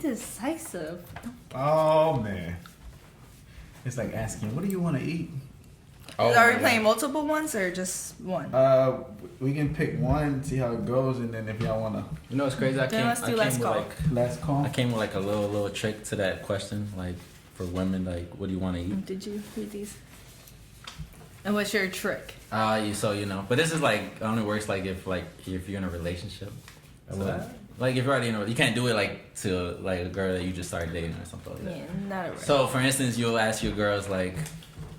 indecisive. Oh man, it's like asking, "What do you want to eat?" Oh, Are we playing multiple ones or just one? We can pick one, see how it goes, and then if y'all wanna, You know what's crazy? I Then let's do last call. last call. I came with like a little trick to that question, like for women, like what do you want to eat? Did you read these? And what's your trick? So you know, but this is like only works like if you're in a relationship. So, What? like if you're already in a, you can't do it like to like a girl that you just started dating or something like that. Yeah, not a right. So for instance, you'll ask your girls like,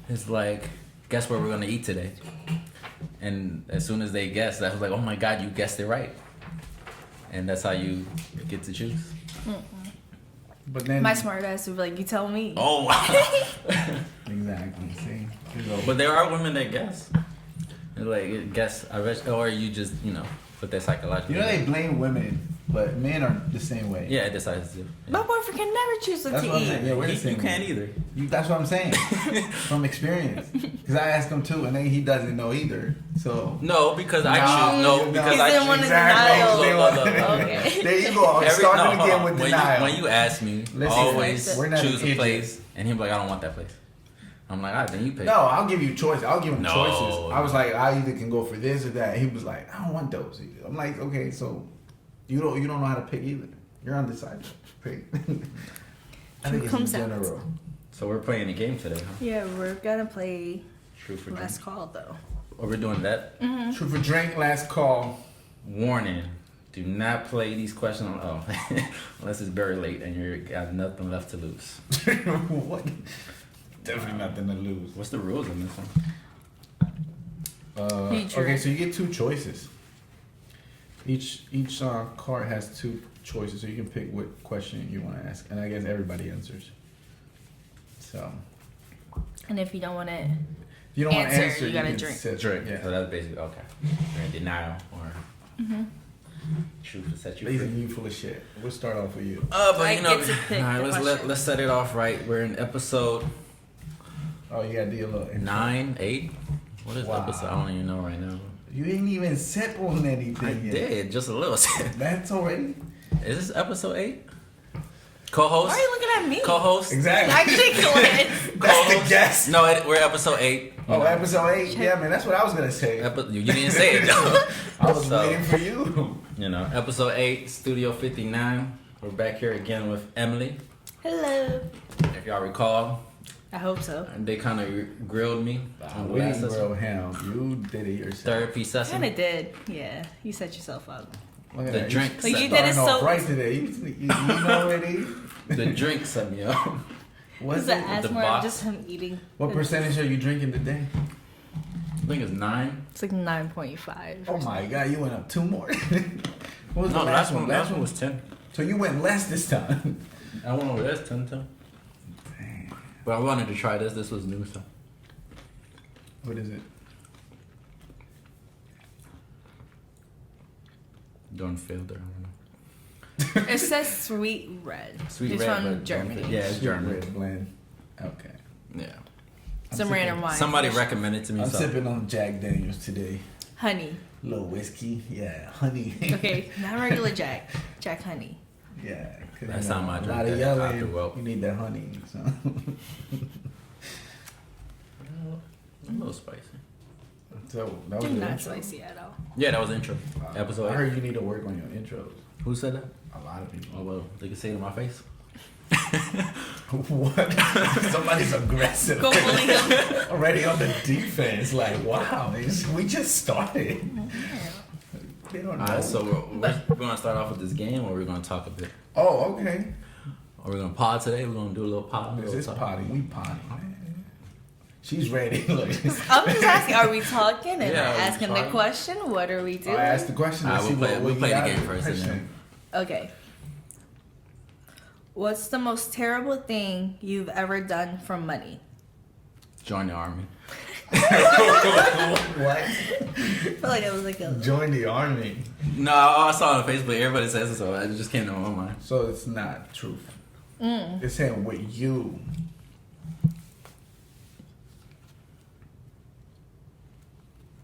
it's like, guess what we're gonna eat today? And as soon as they guess, that's like, oh my god, you guessed it right. And that's how you get to choose. But then My smart ass would be like, you tell me. Oh wow. exactly. See, But there are women that guess. They're like guess, or you just put that psychological. you know they blame women, but men are the same way. Yeah, it decides to. My boyfriend can never choose what That's to what I'm eat. saying. Yeah, we're the You same. can't way. either. That's what I'm saying from experience. Because I asked him too, and then he doesn't know either. So No, because I No, choose. No, no. because He I didn't choose. want to Exactly. denial. They want- Okay. there you go. I'm starting hold again on. with when denial. when you ask me, Listen, always we're not choose a idiots. place, and he'll be like, I don't want that place. I'm like, alright, then you pick. No, I'll give you choice. I'll give him No. choices. I was like, I either can go for this or that. He was like, I don't want those either. I'm like, okay, so you don't know how to pick either. You're undecided. Pick. I think it's in comes out. general. So we're playing a game today, huh? Yeah, we're gonna play True for last drink. call though. Or we're doing that. True for drink, last call. Warning: do not play these questions. Unless it's very late and you got nothing left to lose. What? Definitely nothing to lose. What's the rules on this one? Okay, so you get two choices. Each card has two choices, so you can pick what question you want to ask, and I guess everybody answers. So And if you don't want to, if you don't want to Answer, answer, you gotta can drink. Sit. Drink. Yeah. So that's basically okay. You're in denial or truth will set you Lazy, free. you full of shit. We'll start off with you. But I you know, get to pick all right, the let's question. let's set it off right. We're in episode Oh, you gotta do a little intro. 9, 8. What is Wow. episode? I don't even know right now. You ain't even sip on anything I yet. did just a little. That's already Is this episode 8? Co-host. why are you looking at me? Co-host. exactly. Actually, Glenn. That's the guess. No, we're episode 8. Oh, episode 8. Yeah, man, that's what I was gonna say. You didn't say it though. I was So, waiting for you. Episode 8, Studio 59. We're back here again with Emily. Hello. If y'all recall, I hope so. they kind of grilled me on the We last didn't grill episode. him. You did it yourself. Therapy Kind session. of did. Yeah, you set yourself up. Look at The that. drink. Like, you set- did it Starting off so- right today. You know what it is? The drink set me up. What's Is the it? asthma box? just him eating? What percentage are you drinking today? I think it's 9. It's like 9.5. Oh my god, you went up 2 more. What was No, the last one? Last one was 10. So you went less this time. I went over this 10 too. But I wanted to try this. This was new, so. What is it? Don't fail there. It says sweet red. Sweet it's red, from but Germany. Yeah, it's Sweet German. red blend. Okay. Yeah. Some random wine. Somebody recommended to me. I'm so. sipping on Jack Daniels today. Honey. Little whiskey. Yeah, honey. Okay, not regular Jack. Jack Honey. Yeah. 'cause, That's you know, not my a drink lot of after yelling. work. You need that honey. So. A little spicy. So that was Not your intro? spicy at all. Yeah, that was the intro. Episode I 8. heard you need to work on your intros. Who said that? A lot of people. Oh, well, they can say it in my face. What? Somebody's aggressive. Go bully him. Already on the defense. Like, wow, we just started. They don't know. Alright, so we're going to start off with this game, or we're going to talk a bit. Oh, okay. Or we're going to pod today. We're going to do a little pod. This little is talk. potty. We potty, man. She's ready. Look. I'm just asking, are we talking and Yeah, I'm are we asking the talking? question? What are we doing? I asked the question. Let's Alright, see we'll what play- we'll you play the got game for first, and question. Okay. What's the most terrible thing you've ever done for money? Join the army. What? I feel like it was like a. Join the army. No, I saw it on Facebook. Everybody says it, so it just came to my mind. So it's not truth. It's saying with you.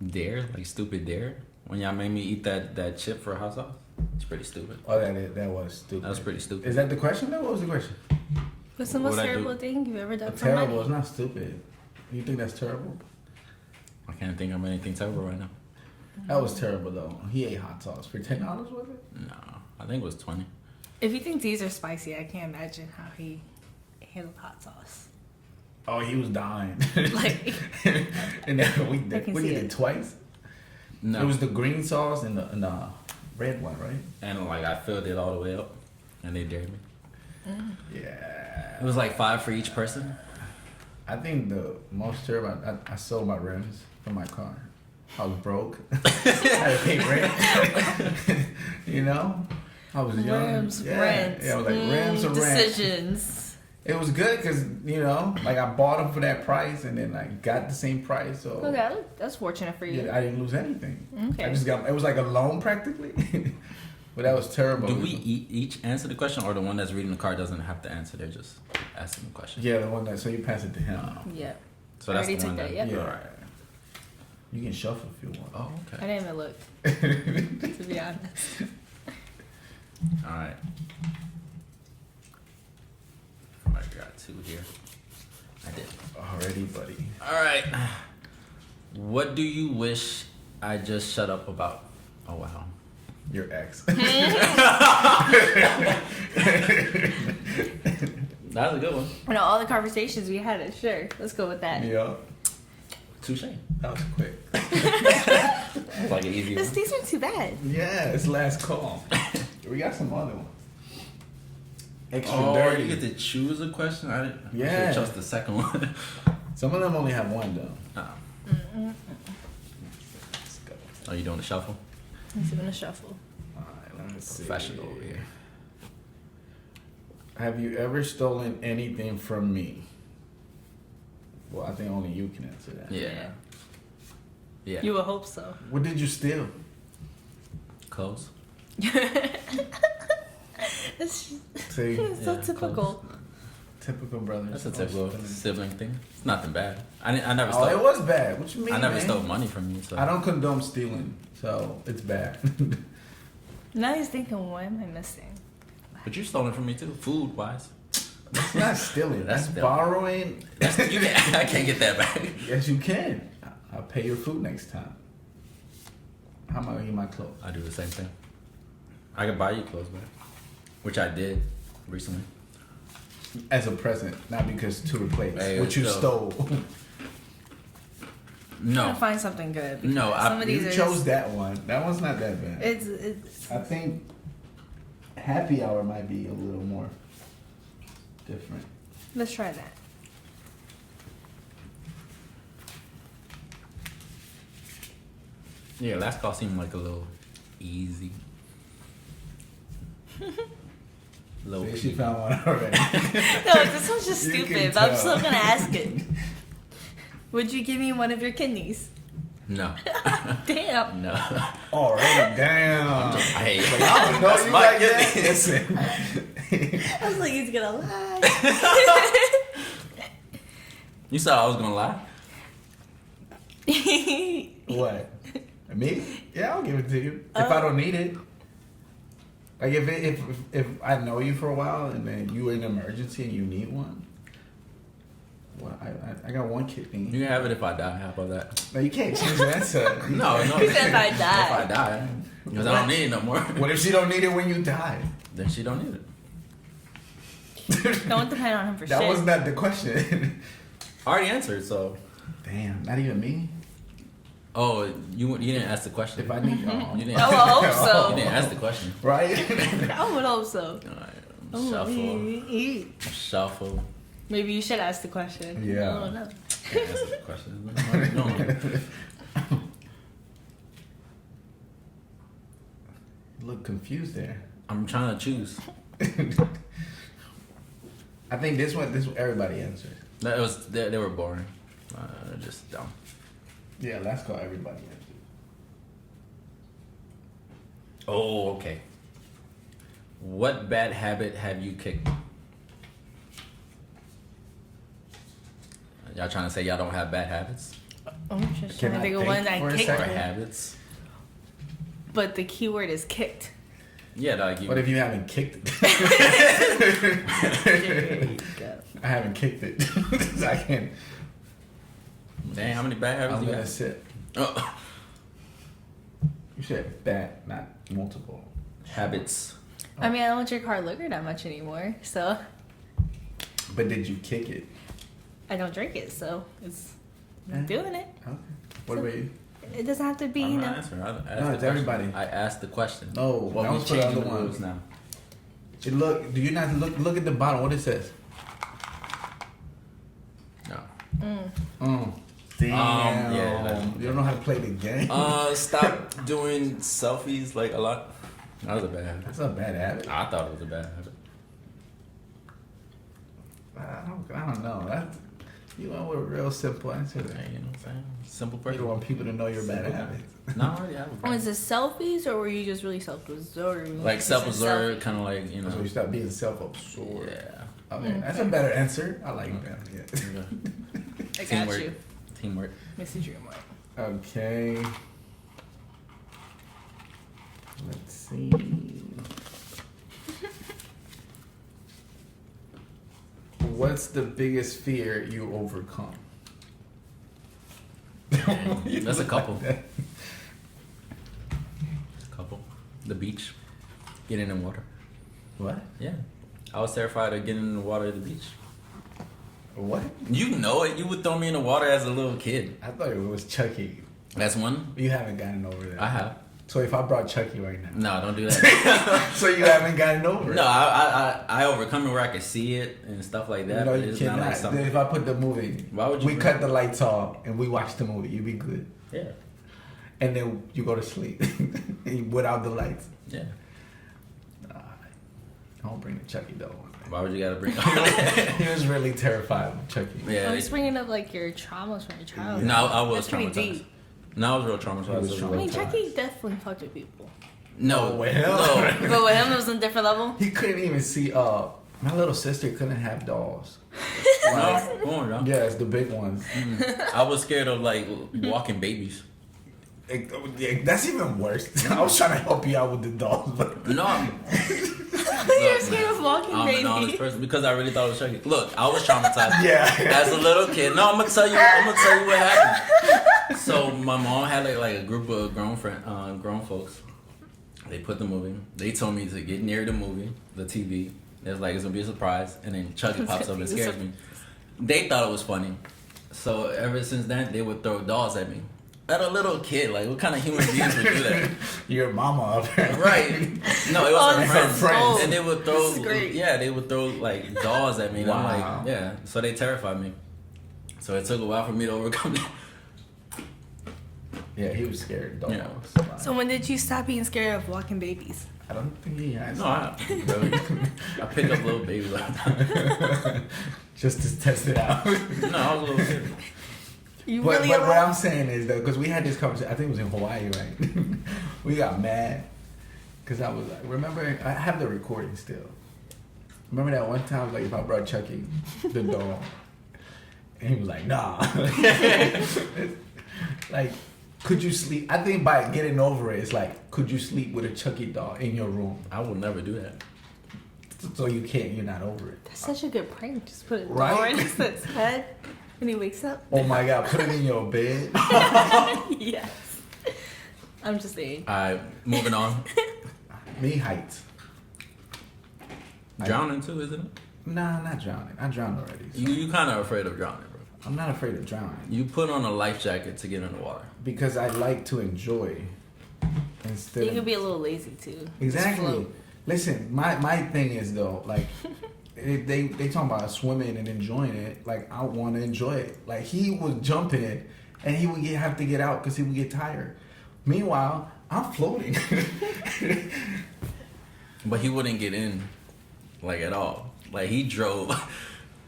Dare? Like stupid dare? When y'all made me eat that chip for hot sauce? It's pretty stupid. Oh, that was stupid. That was pretty stupid. Is that the question though? What was the question? What's the most What'd I do? terrible thing you've ever done for Terrible. money? It's not stupid. You think that's terrible? I can't think of anything terrible right now. That was terrible though. He ate hot sauce for $10. Was it? No, I think it was 20. If you think these are spicy, I can't imagine how he handled hot sauce. Oh, he was dying. Like, and then we I can did see it it. twice. No. It was the green sauce and the red one, right? And like I filled it all the way up, and they dared me. Yeah. It was like 5 for each person. I think the most terrible. I sold my rims for my car. I was broke. I had to pay rent. You know, I was young. rims, yeah. rent. Yeah, I was like rims or rent. Decisions. It was good because like I bought them for that price and then I got the same price. So Okay, that's fortunate for you. yeah, I didn't lose anything. Okay. I just got. It was like a loan practically. But that was terrible. Do we each answer the question, or the one that's reading the card doesn't have to answer? They're just asking the question. Yeah, the one that. So you pass it to him. Yeah. So that's I already the one took that. that, Yeah. yep. Alright. You can shuffle if you want. Oh, I okay. didn't even look, to be honest. All right. I got 2 here. I did. Already, buddy. All right. What do you wish I just shut up about? Oh wow. Your ex. That's a good one. You know, all the conversations we had, sure. Let's go with that. Yeah. Touche. That was quick. It's like an easy one. These aren't too bad. Yeah, it's last call. We got some other ones. Extra Oh, dirty. you get to choose a question. I Yeah. should chose the second one. Some of them only have one though. Oh. Let's go. Are you doing the shuffle? Let's do a shuffle. Alright, let me see. Professional over here. Have you ever stolen anything from me? Well, I think only you can answer that. Yeah. Yeah. You would hope so. What did you steal? Close. It's See, so Yeah, typical. typical brothers. That's a Oh, typical stealing. sibling thing. It's nothing bad. I never Oh, it stole. was bad. What you mean? I never man? stole money from you. So I don't condone stealing, so it's bad. Now he's thinking, what am I missing? But you stolen from me too, food wise. That's not stealing. That's That's borrowing. You can't, I can't get that back. Yes, you can. I'll pay your food next time. How am I gonna get my clothes? I do the same thing. I could buy you clothes back, which I did recently. As a present, not because to replace Hey, what you so- stole. I'm No, gonna find something good. No, Some of these You are chose just, that one. That one's not that bad. it's I think happy hour might be a little more different. let's try that. yeah, last call seemed like a little easy. Low See, she key. found one already. No, this one's just You can stupid, but I'm tell. still gonna ask it. Would you give me one of your kidneys? No, Damn. no. Already, damn. Hey, I don't know that's you my like kidney. that. Listen. I was like, he's gonna lie. You saw I was gonna lie. What? Me? Yeah, I'll give it to you if I don't need it. Like if I know you for a while and then you're in an emergency and you need one. Well, I got one kidney. You can have it if I die. How about that? No, you can't change the answer. No. He said if I If die. I die, because I don't need it no more. What if she don't need it when you die? Then she don't need it. Don't depend on him for That shit. was not the question. I already answered, so. Damn, not even me. Oh, you didn't ask the question. If I need, You didn't. Oh, I hope You so. didn't ask the question. right? I would hope so. Alright, shuffle, Ooh, shuffle. maybe you should ask the question. Yeah. I don't know. Can't answer the question. What are you doing? Look confused there. I'm trying to choose. I think this one everybody answered. That was they were boring. Just dumb. Yeah, last call everybody answered. Oh, okay. What bad habit have you kicked? Y'all trying to say y'all don't have bad habits I'm just Can trying to I think of think one for I a kicked, or second? habits? but the key word is kicked. Yeah, like you. What if you haven't kicked it? There you go. I haven't kicked it. So I can't. Dang, how many bad habits I'm you gonna got? sit. Oh. You said bad, not multiple. Habits. I mean, I don't drink hard liquor that much anymore, so But did you kick it? I don't drink it, so it's Yeah. I'm doing it. Okay. What about you? It doesn't have to be, I'm you not know. answering. I asked No, the it's question. everybody. I asked the question. No, Well, that we was for the changing other the ones. rules now. Look, do you not look at the bottom? What it says? No. Damn. yeah, you don't know how to play the game. Stop doing selfies like a lot. That was a bad habit. That's a bad habit. I thought it was a bad habit. I don't know. That's, you went with a real simple answer there. Hey, you know what I'm saying? Simple You person. don't want people to know your bad Simple. habits. No, I already have a bad Was it selfies or were you just really self-absorbed? Like self-absorbed, kind of like, you know. So you stop being self-absorbed. Yeah. Okay, that's a better answer. I like that. Yeah. I got Teamwork. you. Teamwork. Missy Dreamwork. Okay. Let's see. What's the biggest fear you overcome? That's a couple. Like that. Couple. The beach. Getting in water. What? Yeah. I was terrified of getting in the water at the beach. What? You know it. You would throw me in the water as a little kid. I thought it was Chucky. That's one. You haven't gotten over that. I have. So if I brought Chucky right now. No, don't do that. So you haven't gotten over it. No, I overcome it where I can see it and stuff like that. No, but you it's not cannot. like something. If I put the movie, Why would you we bring- cut the lights off and we watch the movie, you'd be good. Yeah. And then you go to sleep without the lights. Yeah. Nah, I don't bring the Chucky though. Why would you gotta bring? He was really terrified of Chucky. Yeah. I'm just bringing up like your traumas from your childhood. No, I was That's pretty traumatized. deep. No, I was real traumatized. He was I traumatized. mean, Chucky definitely fucked with people. No, Oh, well. no. But with him, it was on a different level. He couldn't even see. My little sister couldn't have dolls. No, come on, John. Yes, the big ones. I was scared of like walking babies. That's even worse. I was trying to help you out with the dolls, but No, You're scared of walking, I'm an honest baby. person because I really thought it was Chucky. Look, I was traumatized. yeah. As a little kid. No, I'm gonna tell you what happened. So my mom had like a group of grown folks. They put the movie. They told me to get near the movie, the TV. It's like it's gonna be a surprise, and then Chucky pops up and scares me. They thought it was funny, so ever since then they would throw dolls at me. At a little kid, like what kind of human beings would do that? Your mama up there. Right? No, it was Oh, her this friends. is so- And they would throw, this is great. yeah, they would throw like dolls at me. And I'm Wow. like, yeah. So they terrified me. So it took a while for me to overcome that. Yeah, he was scared of dolls. Yeah. So when did you stop being scared of walking babies? I don't think he has. No, I pick up little babies all the time. Just to test it out. No, I was a little kid. You But really what allowed- I'm saying is that because we had this conversation, I think it was in Hawaii, right? We got mad because I was like, remember, I have the recording still. Remember that one time, like if I brought Chucky, the dog, and he was like, nah. Like, could you sleep? I think by getting over it, it's like, could you sleep with a Chucky doll in your room? I will never do that. So you can't, you're not over it. That's such a good prank. Just put a door Right? next to his head when he wakes up. Oh my God, put it in your bed. Yes. I'm just saying. Alright, moving on. Me heights. Drowning too, isn't it? Nah, not drowning. I drowned already. So You kind of afraid of drowning, bro. I'm not afraid of drowning You put on a life jacket to get in the water. because I like to enjoy instead You of could be a little lazy too. Just exactly. float. Listen, my thing is though, like they talking about swimming and enjoying it. Like I want to enjoy it. Like he was jumping and he would have to get out because he would get tired. Meanwhile, I'm floating. But he wouldn't get in, like at all. Like he drove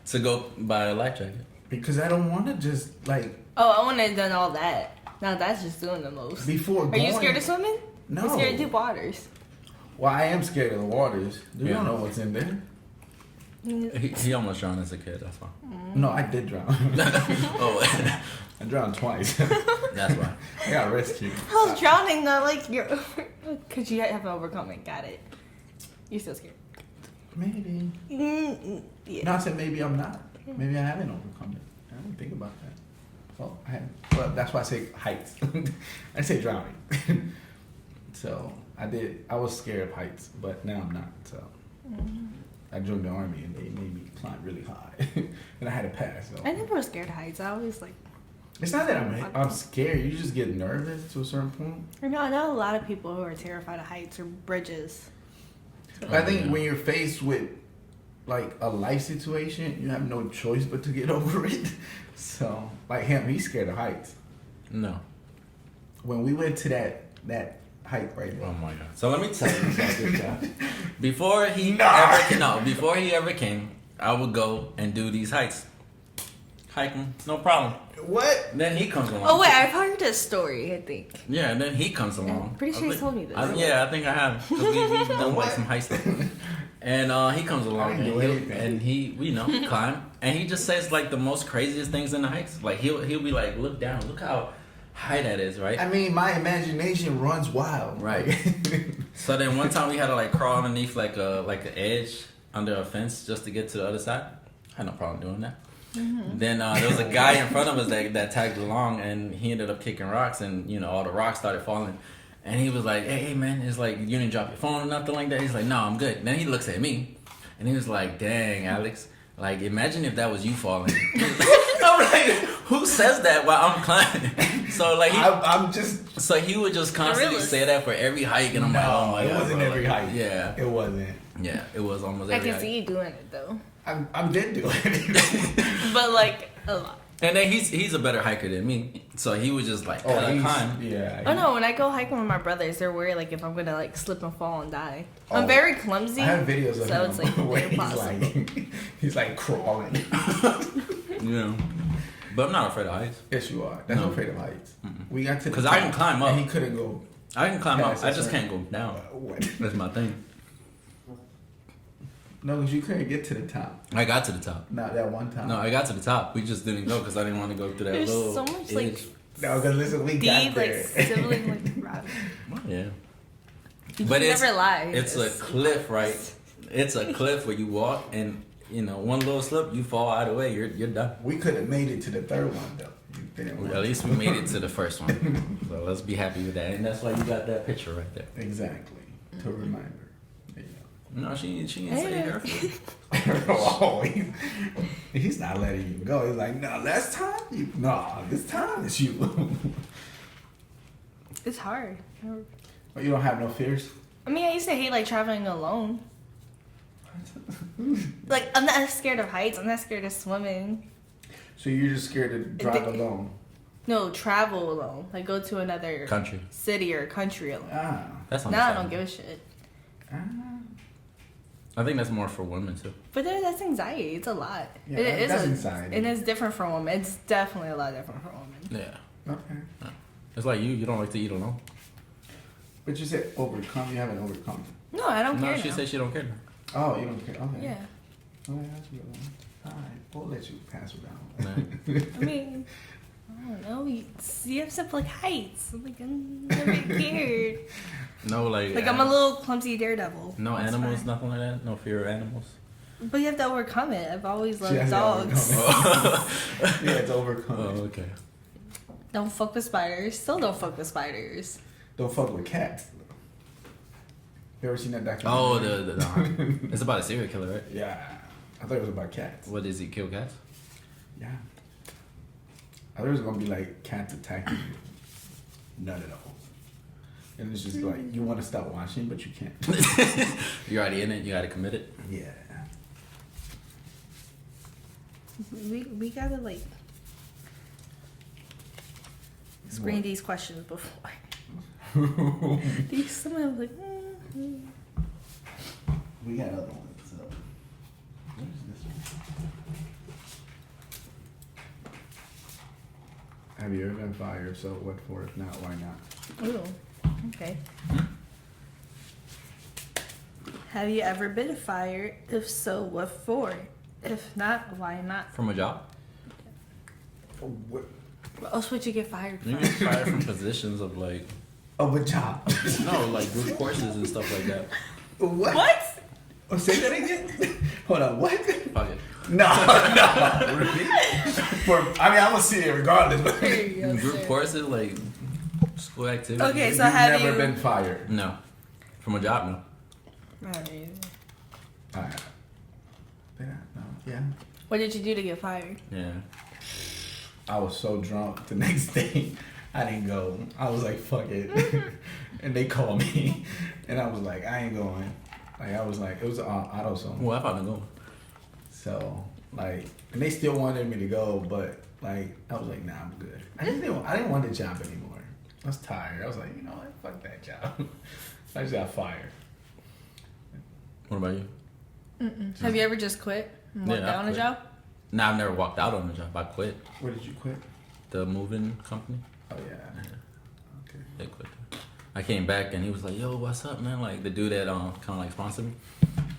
to go buy a life jacket. Because I don't want to just like Oh, I wouldn't have done all that. Now that's just doing the most. before Are going. you scared of swimming? No. I'm scared of deep waters. Well, I am scared of the waters. You Yeah. don't know what's in there. He almost drowned as a kid. That's why. No, I did drown. Oh, I drowned twice. that's why. I got rescued. I was drowning though, like you're, cause you haven't overcome it. Got it. You're still scared. Maybe. Yeah. No, I said maybe I'm not. Maybe I haven't overcome it. I didn't think about that. Well, I haven't. Well, that's why I say heights. I say drowning. So I did. I was scared of heights, but now I'm not. So I joined the army and they made me climb really high, and I had to pass. So. I never was scared of heights. I always like. It's not that I'm scared. You just get nervous to a certain point. I know a lot of people who are terrified of heights or bridges. But I think when you're faced with like a life situation, you have no choice but to get over it. So like him, he's scared of heights. No. When we went to that hike right there. Oh my god. So let me tell you about this guy. Before he ever came, I would go and do these hikes. Hiking, no problem. What? Then he comes along. Oh wait, I've heard this story. I think. Yeah, and then he comes along. I'm pretty sure you told me this. Yeah, I think I have. 'Cause we've done like some high stuff. And he comes along and he climb, and he just says like the most craziest things in the hikes. Like he'll be like, look down, look how high that is, right? I mean, my imagination runs wild. Right. So then one time we had to like crawl underneath like an edge under a fence just to get to the other side. I had no problem doing that. Mm-hmm. Then there was a guy in front of us that tagged along, and he ended up kicking rocks, and all the rocks started falling. And he was like, hey man, it's like, you didn't drop your phone or nothing like that? He's like, no, I'm good. And then he looks at me, and he was like, dang, Alex, like imagine if that was you falling. I'm like, who says that while I'm climbing? So like so he would just constantly say that for every hike, and I'm like, oh my god, it wasn't every hike. Yeah, it wasn't. Yeah, it was almost I every can hike. see you doing it though. I did do it. But like a lot. And then he's a better hiker than me, so he was just like, climb. Yeah. Oh no, when I go hiking with my brothers, they're worried like if I'm gonna like slip and fall and die. I'm very clumsy. I have videos of so him it's like where impossible. he's like crawling. Yeah, but I'm not afraid of heights. Yes, you are. That's afraid of heights. We got to because I can climb up. And he couldn't go. I can climb up. I just can't go down. What? That's my thing. No, because you couldn't get to the top. I got to the top. Not that one time. No, I got to the top. We just didn't go because I didn't want to go through that There's little so much edge. like No, because listen, we got deep there. like sibling like rivalry. Yeah. You But never lie. It's a cliff, right? It's a cliff where you walk, and one little slip, you fall out of the way. You're done. We could have made it to the third one though. You didn't want At least we made it to the first one. So let's be happy with that. And that's why you got that picture right there. Exactly. To remind her. No, she didn't say her. Oh, he's not letting you go. He's like, no, last time this time it's you. It's hard. But you don't have no fears? I mean, I used to hate like traveling alone. Like I'm not scared of heights. I'm not scared of swimming. So you're just scared to drive alone? No, travel alone. Like go to another Country. city or country alone. Ah. That's Now I don't give a shit. I think that's more for women too. But that's anxiety. It's a lot. Yeah, it is that's anxiety. And it's different for women. It's definitely a lot different for women. Yeah. Okay. It's like you don't like to eat alone. But you said overcome. You haven't overcome. No, I don't care. No, she now. said she don't care. Oh, you don't care. Okay. Yeah. Oh, that's a good one. All right, we'll let you pass around. I mean, I don't know. You have stuff like heights. Like I'm never scared. No, like I'm a little clumsy daredevil. No That's animals, fine. nothing like that. No fear of animals. But you have to overcome it. I've always She loved has to dogs. overcome it. Yeah, it's overcome. Oh, okay. Don't fuck with spiders. Still don't fuck with spiders. Don't fuck with cats. You ever seen that documentary? Oh, the it's about a serial killer, right? Yeah, I thought it was about cats. What does he kill cats? Yeah. I thought it was gonna be like cats attacking you. None at all. And it's just like you want to stop watching, but you can't. You're already in it. You gotta commit it. Yeah. We gotta like screen these questions before. These some of like. We got other ones. So. What is this one? Have you ever been fired? So what for? If not, why not? Ooh, okay. Have you ever been fired? If so, what for? If not, why not? From a job? What? What else would you get fired You from? get fired from positions of like, Of a job. no, like group courses and stuff like that. What? What? Oh, say that again? Hold on, what? Fuck it. No. Repeat. I'm gonna see it regardless. But Here you go, Group sir. courses, like school activities. Okay, so you've have never you... been fired. No. From a job, no. Alright. Alright. No. Yeah. What did you do to get fired? Yeah. I was so drunk the next day. I didn't go. I was like, fuck it. And they called me. And I was like, I ain't going. Like, I was like, it was auto zone. Well, I found go. So, like, and they still wanted me to go, but, like, I was like, nah, I'm good. I didn't want the job anymore. I was tired. I was like, you know what? Fuck that job. I just got fired. What about you? Mm-mm. Have you ever just quit and walked Yeah, I out on a quit. job? Nah, I've never walked out on a job. I quit. Where did you quit? The moving company. Oh, yeah. Okay. They quit. I came back and he was like, yo, what's up, man? Like the dude that kind of like sponsored me.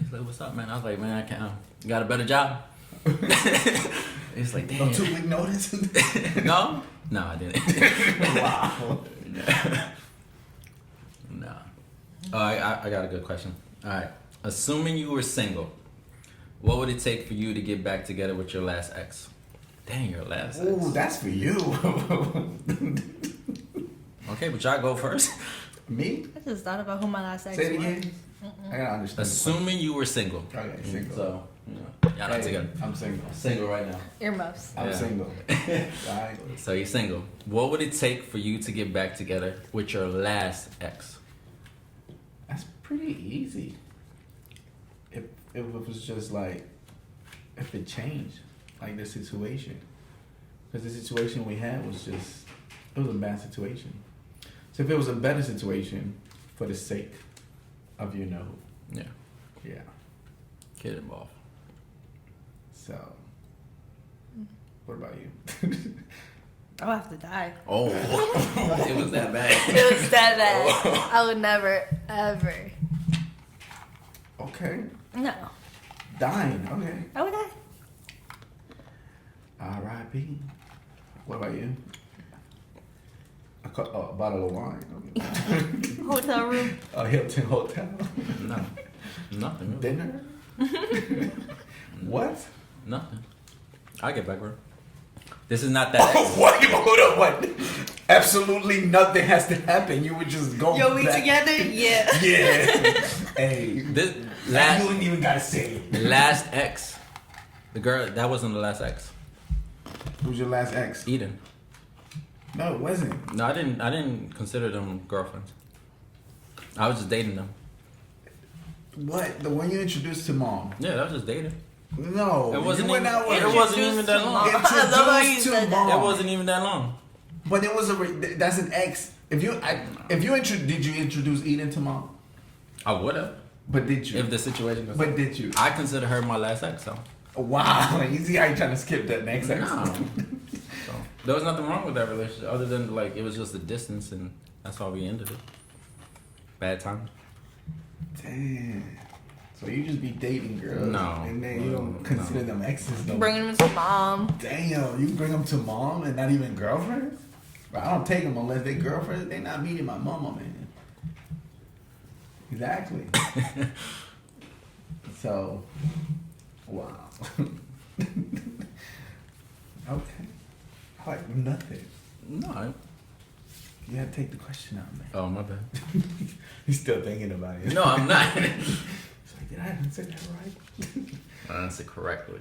He's like, what's up, man? I was like, man, I can't. Got a better job. He's like, damn. No 2 week notice? No, I didn't. Wow. No. Oh, I got a good question. All right. Assuming you were single, what would it take for you to get back together with your last ex? Dang, your last ex. Ooh, that's for you. Okay, but y'all go first. Me? I just thought about who my last ex Say it was. again. I gotta understand. Assuming you were single. Okay, single. So, y'all not Hey, together. I'm single. Single right now. Earmuffs. I'm Yeah. single. Alright. So you're single. What would it take for you to get back together with your last ex? That's pretty easy. If it was just like, if it changed, like the situation. Because the situation we had was just, it was a bad situation. So if it was a better situation, for the sake of Yeah. yeah. Get involved. So, what about you? I'll have to die. Oh, it was that bad. It was that bad. I would never, ever. Okay. No. Dying. Okay. I would die. R.I.P. What about you? A bottle of wine. Okay. Hotel room. A Hilton hotel. No, nothing. Dinner. What? Nothing. I get back, bro. This is not that. Oh, what? Hold on. What? Absolutely nothing has to happen. You would just go. Yo, we back. together? Yeah. Yeah. Hey. This You last ain't even gotta say it. last ex, the girl that wasn't the last ex. Who's your last ex? Eden. No, it wasn't. No, I didn't consider them girlfriends. I was just dating them. What? The one you introduced to mom? Yeah, that was just dating. No. It wasn't you went even- out with it her. wasn't even that long. I love how you Introduced to said that. mom. It wasn't even that long. But it was that's an ex. If you did you introduce Eden to mom? I would have But did you? if the situation was. But did you? I consider her my last ex, so. Wow. You see how you trying to skip that next ex? No. So there was nothing wrong with that relationship, other than like it was just the distance, and that's why we ended it. Bad time. Damn. So you just be dating girls? No. And then you don't consider them exes no. Bringing him to mom. Damn. You bring them to mom and not even girlfriends? But I don't take them unless they girlfriends. They not meeting my mama, man. Exactly. So, wow. Okay. Like nothing. No. You had to take the question out, man. Oh my bad. He's still thinking about it. No, I'm not. It's like, did I answer that right? I answered correctly.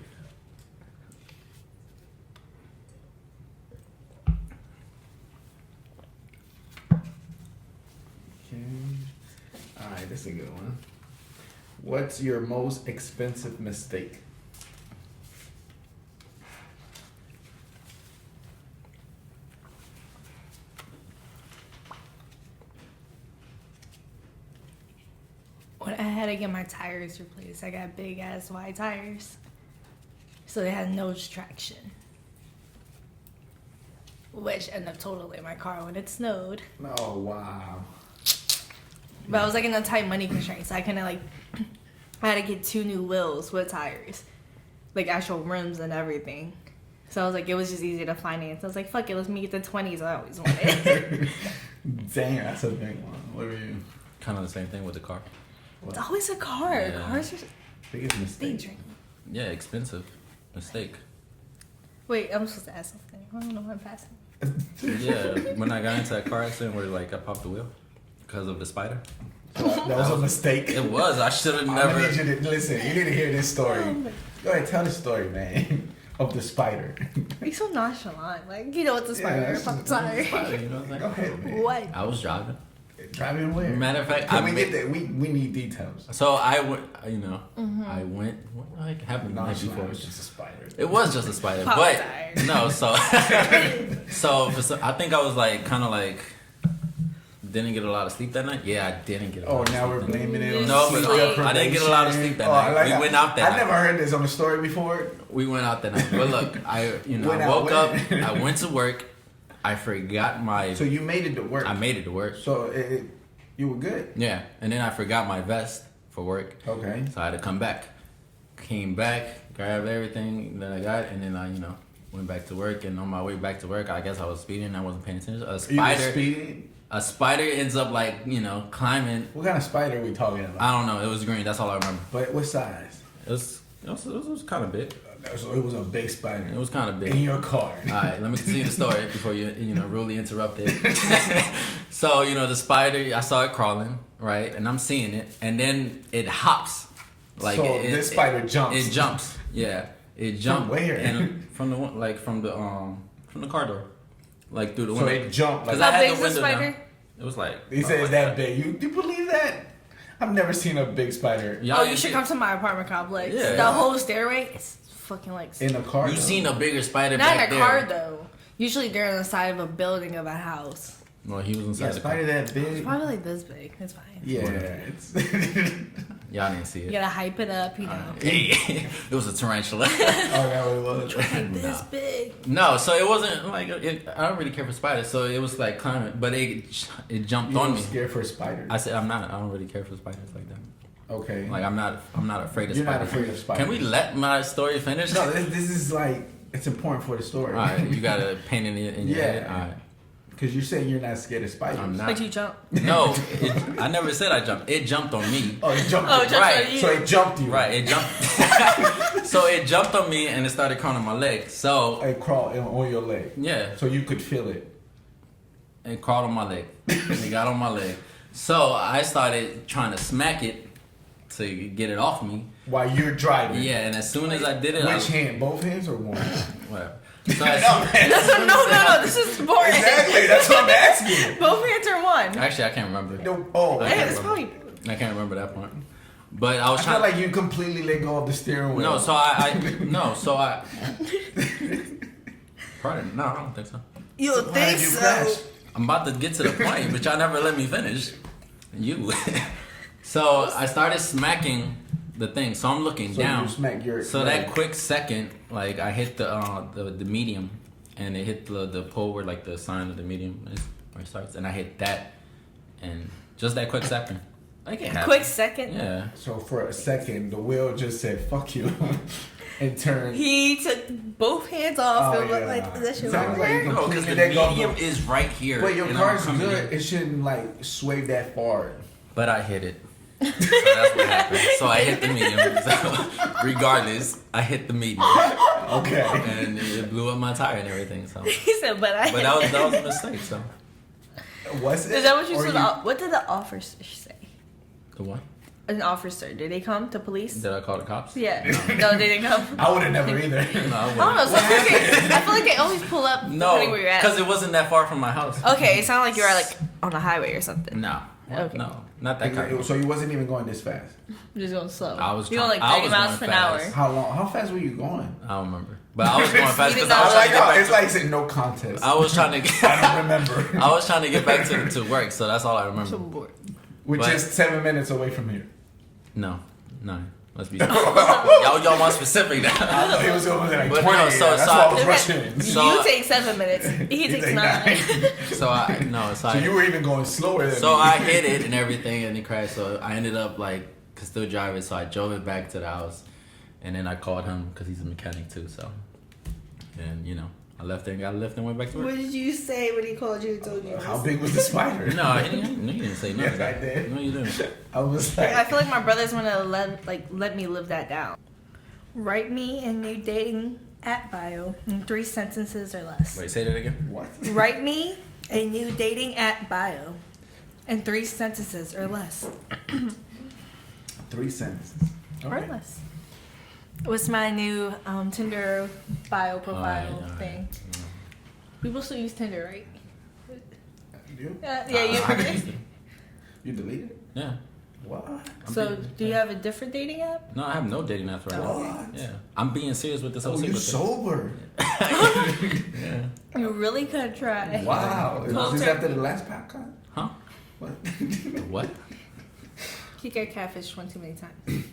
Okay. Alright, this is a good one. What's your most expensive mistake? When I had to get my tires replaced, I got big ass wide tires. So they had no traction. Which ended up totaling my car when it snowed. Oh, wow. But I was like in a tight money constraint, so I couldn't like I had to get 2 new wheels with tires, like actual rims and everything. So I was like, it was just easy to finance. I was like, fuck it, let's make it the 20s. I always wanted. Dang, that's a big one. What were you? Kind of the same thing with the car. It's always a car. Yeah. Cars are Biggest mistake. dangerous. Yeah, expensive. Mistake. Wait, I'm supposed to ask something. I don't know why I'm passing. Yeah, when I got into that car accident where like I popped the wheel because of the spider. That was a mistake. It was. I should have I never. need you to listen. You need to hear this story. Go ahead, tell the story, man, of the spider. Are you so nonchalant? Like, you know what the spider that's I'm just- sorry. Spider, you know what I'm Go saying? ahead, man. What? I was driving. Driving where? Matter of fact, Can I we made- get that? We need details. So I went. You know, I went. What like happened the night Nonchalant before? was just a spider. It was just a spider, Pop but tires. no. So I think I was like kind of like didn't get a lot of sleep that night. Yeah, I didn't get. A lot of Now sleep we're that night. blaming it on No, sleep but I didn't get a lot of sleep that night. We went out that I night. never heard this on the story before. We went out that night. But look, I Went I out woke up. when? I went to work. I forgot my. So you made it to work. I made it to work. So you were good. Yeah, and then I forgot my vest for work, Okay. so I had to come back. Came back, grabbed everything that I got, and then I went back to work. And on my way back to work, I guess I was speeding. I wasn't paying attention. You were speeding? A spider ends up like climbing. What kind of spider are we talking about? I don't know. It was green. That's all I remember. But what size? It was kind of big. So it was a big spider. It was kind of big. In your car. All right, let me continue the story before you rudely interrupt it. So the spider, I saw it crawling, right, and I'm seeing it, and then it hops. Like so this spider jumps. It jumps. Yeah, it jumped. From where? And from the one, like from the car door, like through the So window. it jumped. Like, Because I How had big the is the window spider? down. It was like. he said it's that big. You believe that? I've never seen a big spider Y'all Oh, ain't you should see- come to my apartment complex. Yeah. The whole stairway, it's fucking like. in a car. You though. seen a bigger spider Not back in a there? car though. Usually they're on the side of a building of a house. Well, he was inside Yeah, the spider car. that big. It's probably like this big. It's fine. Yeah, it's. Y'all didn't see You it. gotta hype it up, you know. It was a tarantula. Oh, that what it was. Like this Nah. big. No, so it wasn't like I don't really care for spiders, so it was like climbing, but it jumped You on were me. scared for spiders. I said I'm not. I don't really care for spiders like that. Okay. Like I'm not afraid of You're not spiders. afraid of spiders. Can we let my story finish? No, this is like it's important for the story. All right, you got a pain in your Yeah. head. All right, Because you're saying you're not scared of spiders. I'm not. But you jump. No, I never said I jumped. It jumped on me. Oh, it jumped. Oh, you. it jumped Right. on you. So it jumped you. Right, it jumped. So it jumped on me and it started crawling on my leg. So It crawled on your leg. yeah, So you could feel it. it crawled on my leg. It got on my leg. So I started trying to smack it to get it off me. While you're driving. Yeah, and as soon as I did it, Which hand? Both hands or one? whatever. So as No, man. No, this is important. Exactly. That's what I'm asking. Both hands are one. actually, I can't remember. No, oh, I I, can't Yeah, it's probably. I can't remember that point. But I was feel trying. like you completely let go of the steering wheel. No, so I. Probably no, I don't think so. You Why think did you so? crash? I'm about to get to the point, but y'all never let me finish. You. So I started smacking the thing. So I'm looking So down. you smack your So leg. that quick second, like I hit the medium, and it hit the pole where like the sign of the medium is where it starts, and I hit that, and just that quick second. Like it happened. Quick second. Yeah. So for a second, the wheel just said "fuck you" and turned. He took both hands off Oh, and looked yeah. like that shit Sounds right like there. you No, because the Completely let go of medium the- is right here. But your and I'm car's coming good. in. It shouldn't like sway that far. But I hit it. So that's what happened. So I hit the medium. So regardless, I hit the medium, Okay. and it blew up my tire and everything. So, He said, but I. but that was a mistake. So Was it? Is that what you Or said? What did the officer say? the what? An officer. Did they come to police? Did I call the cops? Yeah. No, they didn't come. I would have never either. No, I don't know. I feel like they always pull up No, depending where you're at. because it wasn't that far from my house. Okay, it sounded like you were like on a highway or something. No, Okay. no, not that kind of. So you wasn't even going this fast. You're just going slow. I was you going like trying- I 30 was miles going per hour. fast. How long? How fast were you going? I don't remember, but I was going fast because I I was was trying to get back. It's like saying no contest. I was trying to get. I don't remember. I was trying to get back to work, so that's all I remember. So bored. We're But- just 7 minutes away from here. No, 9. Let's be. y'all more specific now. I thought he was going like But 20. no, so- That's so why I I- was rushing. So- you take 7 minutes. He takes take 9. So I no, so So you were even going slower than So me. I hit it and everything, and it crashed. So I ended up like, could still drive it, so I drove it back to the house, and then I called him because he's a mechanic too. So, and you know, I left there and got a lift and went back to work. What did you say when he called you and told you? How big was the spider? No, he didn't say nothing. Yes, I did. No, you didn't. I was like, I feel like my brother's gonna let me live that down. Write me a new dating app bio in 3 sentences or less. Wait, say that again. what? Write me a new dating app bio in 3 sentences or less. 3 sentences. Or less. What's my new Tinder bio profile Alright. thing? People still use Tinder, right? You? Yeah, You deleted it? Yeah. What? So, do you have a different dating app? No, I have no dating apps right now. What? Yeah, I'm being serious with this whole Oh, you secret thing. sober? Yeah. You really could try. Wow. Cold Was this turkey. after the last podcast? Huh? What? What? He got catfished one too many times.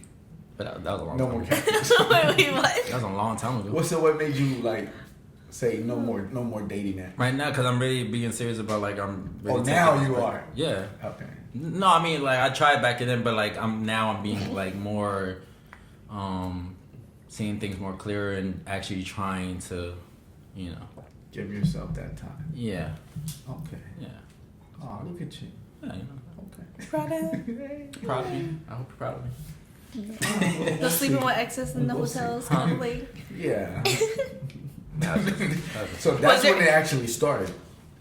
But that was a long No time more ago. catfish. Wait, what? That was a long time ago. What's what made you like say no more dating app? Right now, because I'm really being serious about like I'm. Really Oh, now taking- you are. Yeah. Okay. No, I mean like I tried back then, but like I'm being like more, seeing things more clearer and actually trying to, you know. Give yourself that time. Yeah. Okay. Yeah. Oh, look at you. Yeah. You know. Okay. Proud of him. Proud of you. I hope you're proud of me. The sleeping with exes in the We'll see. hotels, kind of like. Yeah. That was just- So that's Was there- when it actually started.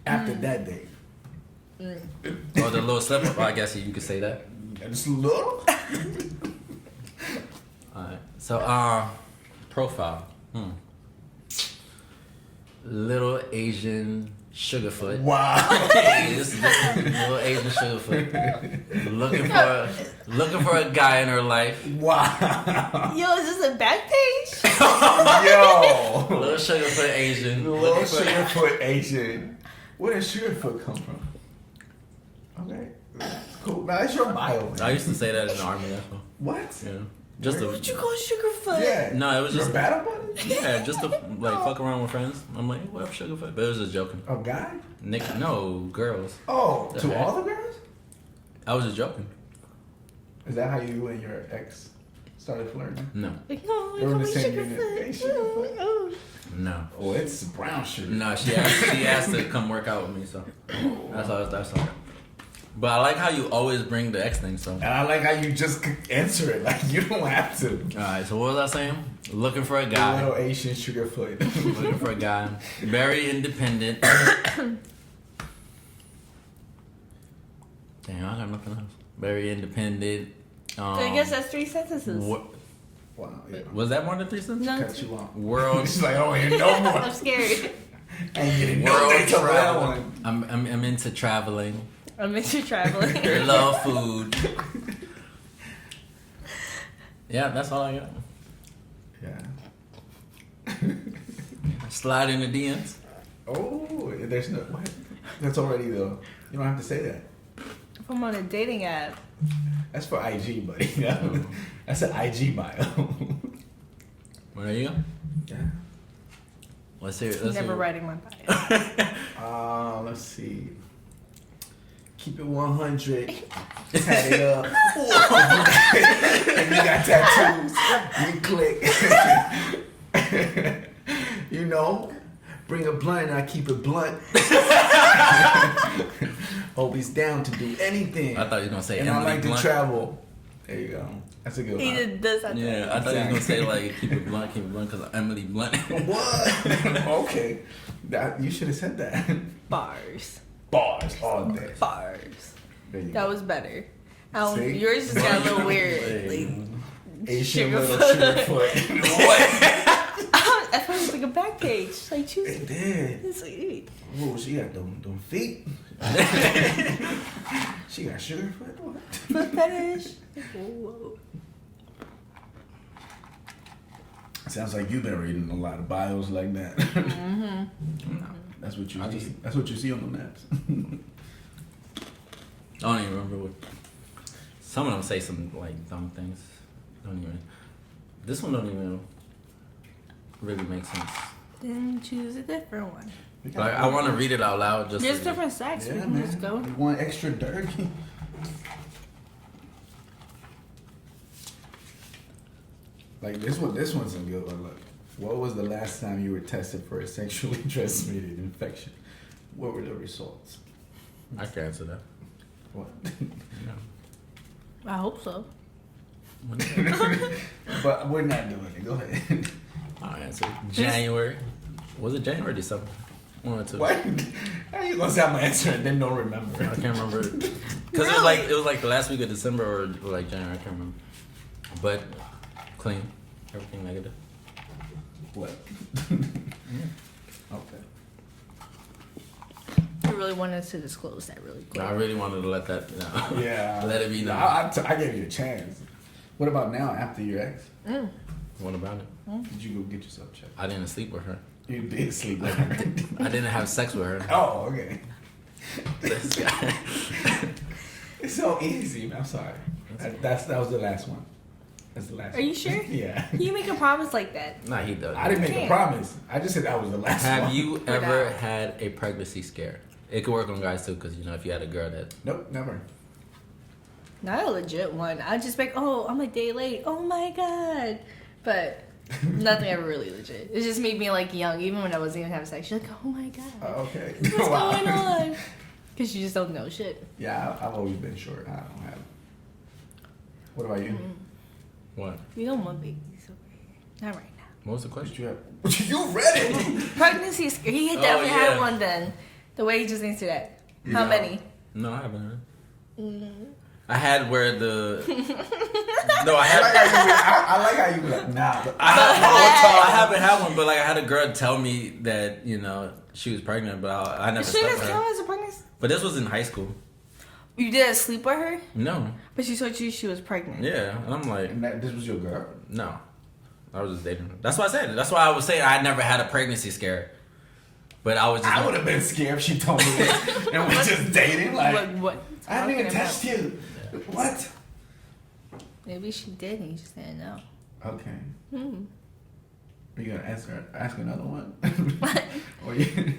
After that day. Oh, the little slip up. I guess you could say that. Just a little. Alright. So, profile. Little Asian Sugarfoot. Wow. This little Asian Sugarfoot. Looking for a guy in her life. Wow. Yo, is this a back page? Yo. Little Sugarfoot Asian. Little Looking for- Sugarfoot Asian. Where does Sugarfoot come from? Okay. That's cool. Now, that's your bio. I used to say that in the army. That's all. What? Yeah. Just What you to. call Sugarfoot? Yeah. No, it was Your just. battle buddy? Yeah, just to like fuck around with friends. I'm like, what up, Sugarfoot? But it was just joking. A guy? No, girls. Oh, to Okay. all the girls? I was just joking. Is that how you and your ex started flirting? No. Like, no, They were in the call me same unit. Hey, Sugarfoot. Oh. No. Oh, it's brown sugar. No, she asked to come work out with me, so that's all. But I like how you always bring the X thing, so. And I like how you just answer it. Like, you don't have to. Alright, so what was I saying? Looking for a Little guy. Asian Sugarfoot. Looking for a guy. Very independent. Damn, I got nothing else. Very independent. So I guess that's 3 sentences. Wow, yeah. Was that more than 3 sentences? No, Cut you off. World. She's like, oh, you know more. I'm scared. Ain't getting no World dates over that travel. one. I'm into traveling. I'm into traveling. Love food. Yeah, that's all I got. Yeah. Slide in the DMs. Oh, there's no. What? That's already though. You don't have to say that. If I'm on a dating app, That's for IG, buddy. That's an IG bio. Well, there you go. Yeah. Let's hear it. Let's never hear it. writing my bio. Let's see. Keep it 100. Tat it up. And you got tattoos. You click. You know, bring a blunt and I keep it blunt. Hope he's down to do anything. I thought you were gonna say and Emily I like Blunt. to travel. There you go. That's a good He one. did this. I Yeah, I thought you were gonna say like keep it blunt, because Emily Blunt. What? Okay. You should have said that. Bars. Bars all day. Bars. There you That go. was better. See? Yours just got a little weird. Hey. Like, Asian Sugarfoot. little Sugarfoot. What? I thought it was like a back page. Like, choose It did. it's like, Oh, she got them feet. She got Sugarfoot. What? foot fetish. Whoa. Sounds like you've been reading a lot of bios like that. Mm-hmm. That's what you I see. just- That's what you see on the maps. I don't even remember what. Some of them say some like dumb things. Don't even. This one don't even really make sense. Then choose a different one. Like I want to read it out loud. Just There's to- different sex. Yeah, we can just man. go. You want extra dirty? Like this one's a good one. Look, what was the last time you were tested for a sexually transmitted infection? What were the results? I can answer that. What? I hope so. But we're not doing it. Go ahead. I'll answer. January. Was it January or December? One or two. What? How you gonna say I'm gonna answer and then don't remember? I can't remember. Because it was like the last week of December or like January. I can't remember. But clean. Everything negative. What? Okay. I really wanted to disclose that really quick. I really wanted to let that know. Yeah. Let it be known. I gave you a chance. What about now after your ex? What about it? Did you go get yourself checked? I didn't sleep with her. You did sleep with her. I didn't have sex with her. Oh, okay. This guy. It's so easy. Man. I'm sorry. That was the last one. That's the last Are you sure? Yeah. You make a promise like that. Nah, he does. I didn't make a Can't. promise. I just said that was the last one. Have you ever Without. had a pregnancy scare? It could work on guys too, because if you had a girl that. Nope, never. Not a legit one. I just like, oh, I'm a day late. Oh my god. But nothing ever really legit. It's just me being like young, even when I wasn't even having sex. You're like, oh my god. Okay. What's Wow. going on? Because you just don't know shit. Yeah, I've always been short. I don't have. What about you? What? We don't want babies over here. Not right now. What was the What question? you have? You read it. Pregnancy is scary. He definitely yeah. had one then. The way he just answered that. How Yeah. many? No, I haven't. I had where the. No, I I had. like how you. I like how you be like, nah. But I haven't had one, but like I had a girl tell me that she was pregnant, but I never She slept doesn't with count her. as a pregnancy. But this was in high school. You didn't sleep with her, No. but she told you she was pregnant. Yeah, and I'm like, and this was your girl. no. I was just dating her. That's why I said it. That's why I was saying I never had a pregnancy scare. But I was just. I would have been scared if she told me this and we just dating. Like, What? I haven't even Talking touched you. What? Maybe she did and you just didn't know. Okay. Hmm. Are you gonna ask another one? Or you,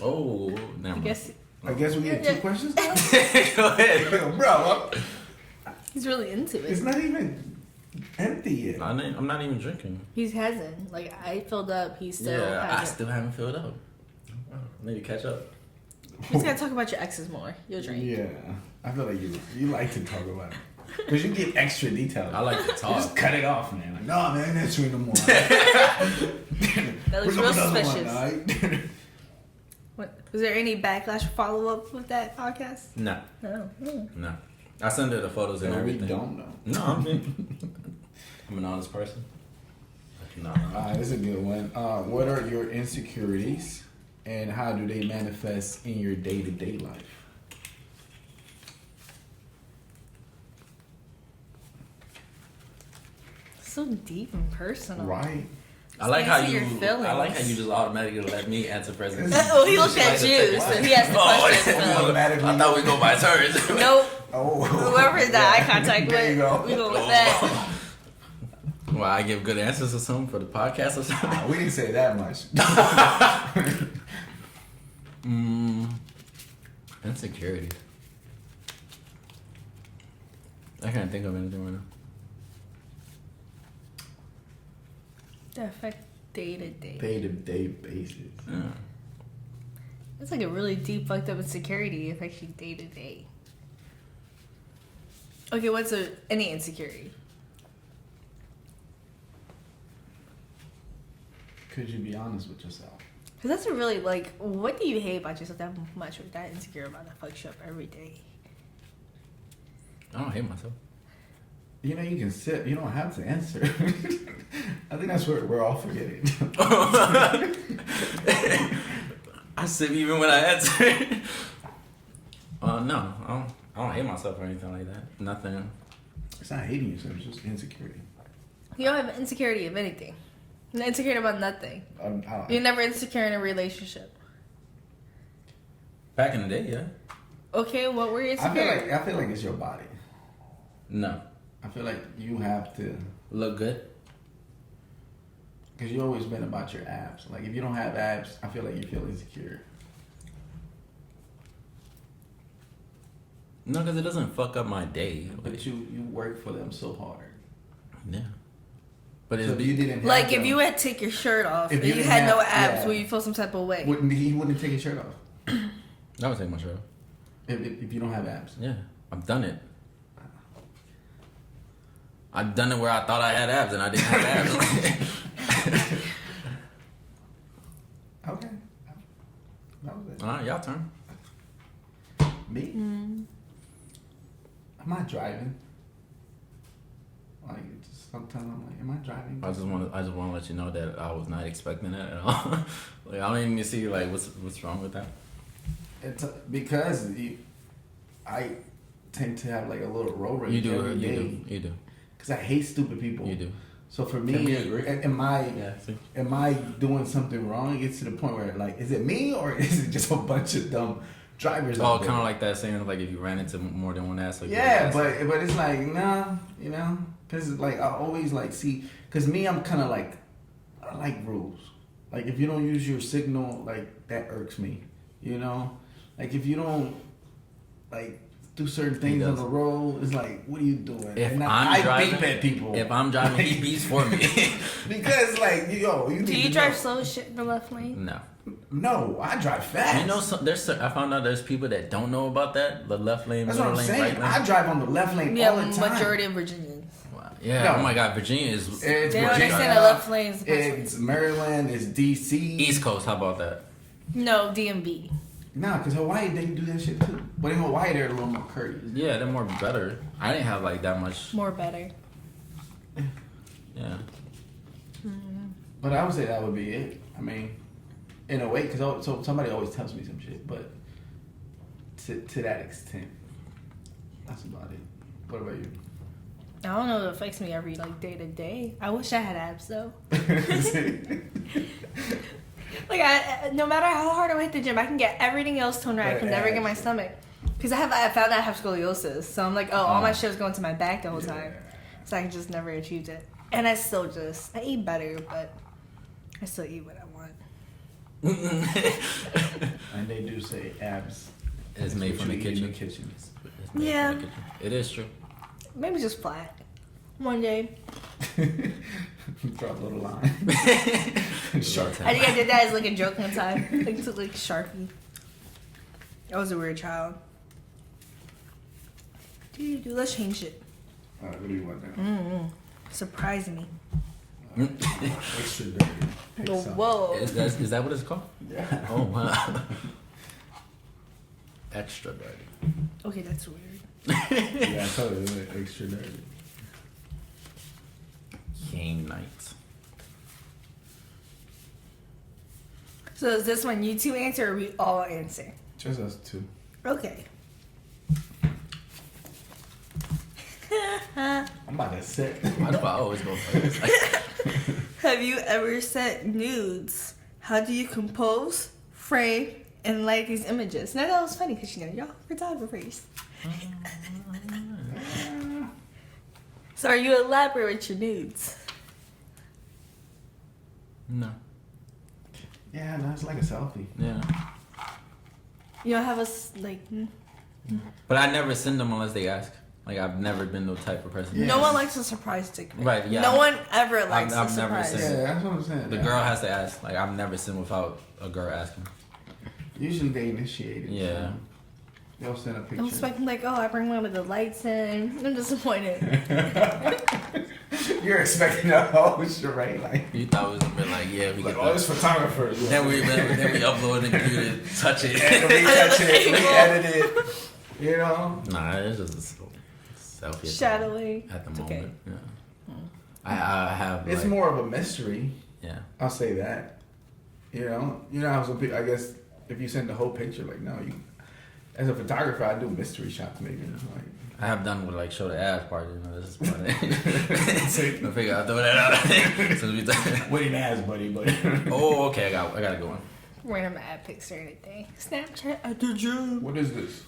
Oh, never I mind. guess I guess we get two questions now. Go ahead. Bro, he's really into it's it. not even empty yet. I'm not even drinking. He hasn't. Like, I filled up. He still Yeah, I hasn't. still haven't filled up. I need to catch up. We just gotta talk about your exes more. You'll drink. Yeah, I feel like you like to talk about it because you get extra details. I like to You talk. just cut it off, man. Like, no, man, that's true no more. That looks real suspicious. One, What, was there any backlash follow up with that podcast? No, No. no. I send her the photos and no, we everything. don't know. No, I'm an honest person. No. This is a good one. What are your insecurities, and how do they manifest in your day-to-day life? So deep and personal. Right. I like how Answer you. your feelings. I like how you just automatically let me answer president. Oh, he looked at you, so he asked the question. Oh, Automatically. I thought we go by turns. Nope. Oh. Whoever is that eye contact There with, you go. we go with that. Well, I give good answers or something for the podcast or something. We didn't say that much. Insecurity. I can't think of anything right now. That affect day to day. Day-to-day basis. Yeah. That's like a really deep, fucked up insecurity. It affects you day to day. Okay, what's any insecurity? Could you be honest with yourself? Because that's a really, like, what do you hate about yourself that much or that insecure about that fucks you up every day? I don't hate myself. You know, you can sit. You don't have to answer. I think that's what we're all forgetting. I sip even when I answer. No, I don't hate myself or anything like that. Nothing. It's not hating yourself. It's just insecurity. You don't have insecurity of anything. You're not insecure about nothing. You're never insecure in a relationship. Back in the day, yeah. Okay, what were you insecure? I feel like it's your body. No. I feel like you have to, Look good. because you've always been about your abs. Like if you don't have abs, I feel like you feel insecure. No, because it doesn't fuck up my day. But you work for them so hard. Yeah. But So if you didn't have Like if them, you had to take your shirt off If and you you didn't had no have- abs, yeah. would you feel some type of way? he wouldn't take his shirt off I would take my shirt off. if you don't have abs. Yeah, I've done it. I've done it where I thought I had abs and I didn't have abs. Okay. That was it. All right, y'all turn. Me? I'm not driving. Like just sometimes I'm like, am I driving? I just want to let you know that I was not expecting that at all. Like I don't even see like what's wrong with that. It's because I tend to have like a little road rage You do, every day. you do. Because I hate stupid people. You do. So for Can me, we agree? am I See? am I doing something wrong? It gets to the point where like, is it me or is it just a bunch of dumb drivers? Oh, out there? kind of like that saying like if you ran into more than one ass. Like Yeah, but it's like nah, you know, because like I always like see, because me I'm kind of like I like rules. Like if you don't use your signal, like that irks me. You know, like if you don't like do certain things on the road, it's like what are you doing? If and I'm driving, beep at people. If I'm driving, he beats for me. Because like yo, you Do need you to drive know. slow as shit in the left lane? No. No, I drive fast. You know, I found out there's people that don't know about that. The left lane, That's middle what I'm lane, saying. right lane. I drive on the left lane Yeah, all the time. majority of Virginians. Wow. Yeah. No. Oh my God, Virginia is It's They don't Virginia, understand the left lane is the best It's Maryland. It's DC. East Coast. How about that? lane. No, DMV. Nah, because Hawaii, they do that shit too. But in Hawaii, they're a little more courteous. Yeah, they're more better. I didn't have like that much. More better. Yeah. But I would say that would be it. I mean, in a way, because so somebody always tells me some shit, but to that extent, that's about it. What about you? I don't know. It affects me every like day to day. I wish I had abs though. Like no matter how hard I hit the gym, I can get everything else toned right. I can never get my stomach because I found out I have scoliosis. So I'm like, oh, all my shit was going to my back the whole time. So I just never achieved it. And I eat better, but I still eat what I want. And they do say abs. It's made from the what you eat kitchen. in the kitchen. It's made Yeah. from the kitchen. It is true. Maybe just flat. One day. Drop a little line. Shark I think I did that as like a joke one time. Like to like Sharpie. I was a weird child. Let's change it. Alright, what do you want now? Surprise me. Extra dirty. Pick some. Whoa. Is that what it's called? Yeah. Oh wow. Extra dirty. Okay, that's weird. Yeah, I told you, it's extra dirty. Game night. So is this one you two answer or we all answer? Just us two. Okay. I'm about to sit. Why do I always go first? Like, Have you ever sent nudes? How do you compose, frame, and like these images? Now that was funny because y'all photographers. So are you elaborate with your nudes? no. Yeah, no, it's like a selfie. Yeah. You don't have But I never send them unless they ask. Like I've never been the type of person. Yeah. no one likes a surprise dick pic. Right, yeah. No one ever likes I've a never surprise. sent- Yeah, that's what I'm saying. The yeah. girl has to ask. Like I've never sent without a girl asking. Usually they initiate it. Yeah. So they'll send a picture. I'm expecting like, oh, I bring one with the lights in. I'm disappointed. You're expecting a whole charade, like, You thought it was gonna be like, yeah, we like get all this photographers. Then we upload the computer, touch it. And we touch it, we edit it. You know? Nah, it's just a selfie. Shadowing. At the It's moment. okay. Yeah. I have. It's like, more of a mystery. Yeah. I'll say that. You know how some people, I guess, if you send the whole picture, like, no, you. As a photographer, I do mystery shots, maybe. Like, I have done with like show the ass part. You know, this is part of it. I figure I'll throw that out. So we what an ass, buddy, but. Oh, okay. I got a good one. Random ad pics or anything. Snapchat at the gym. What is this?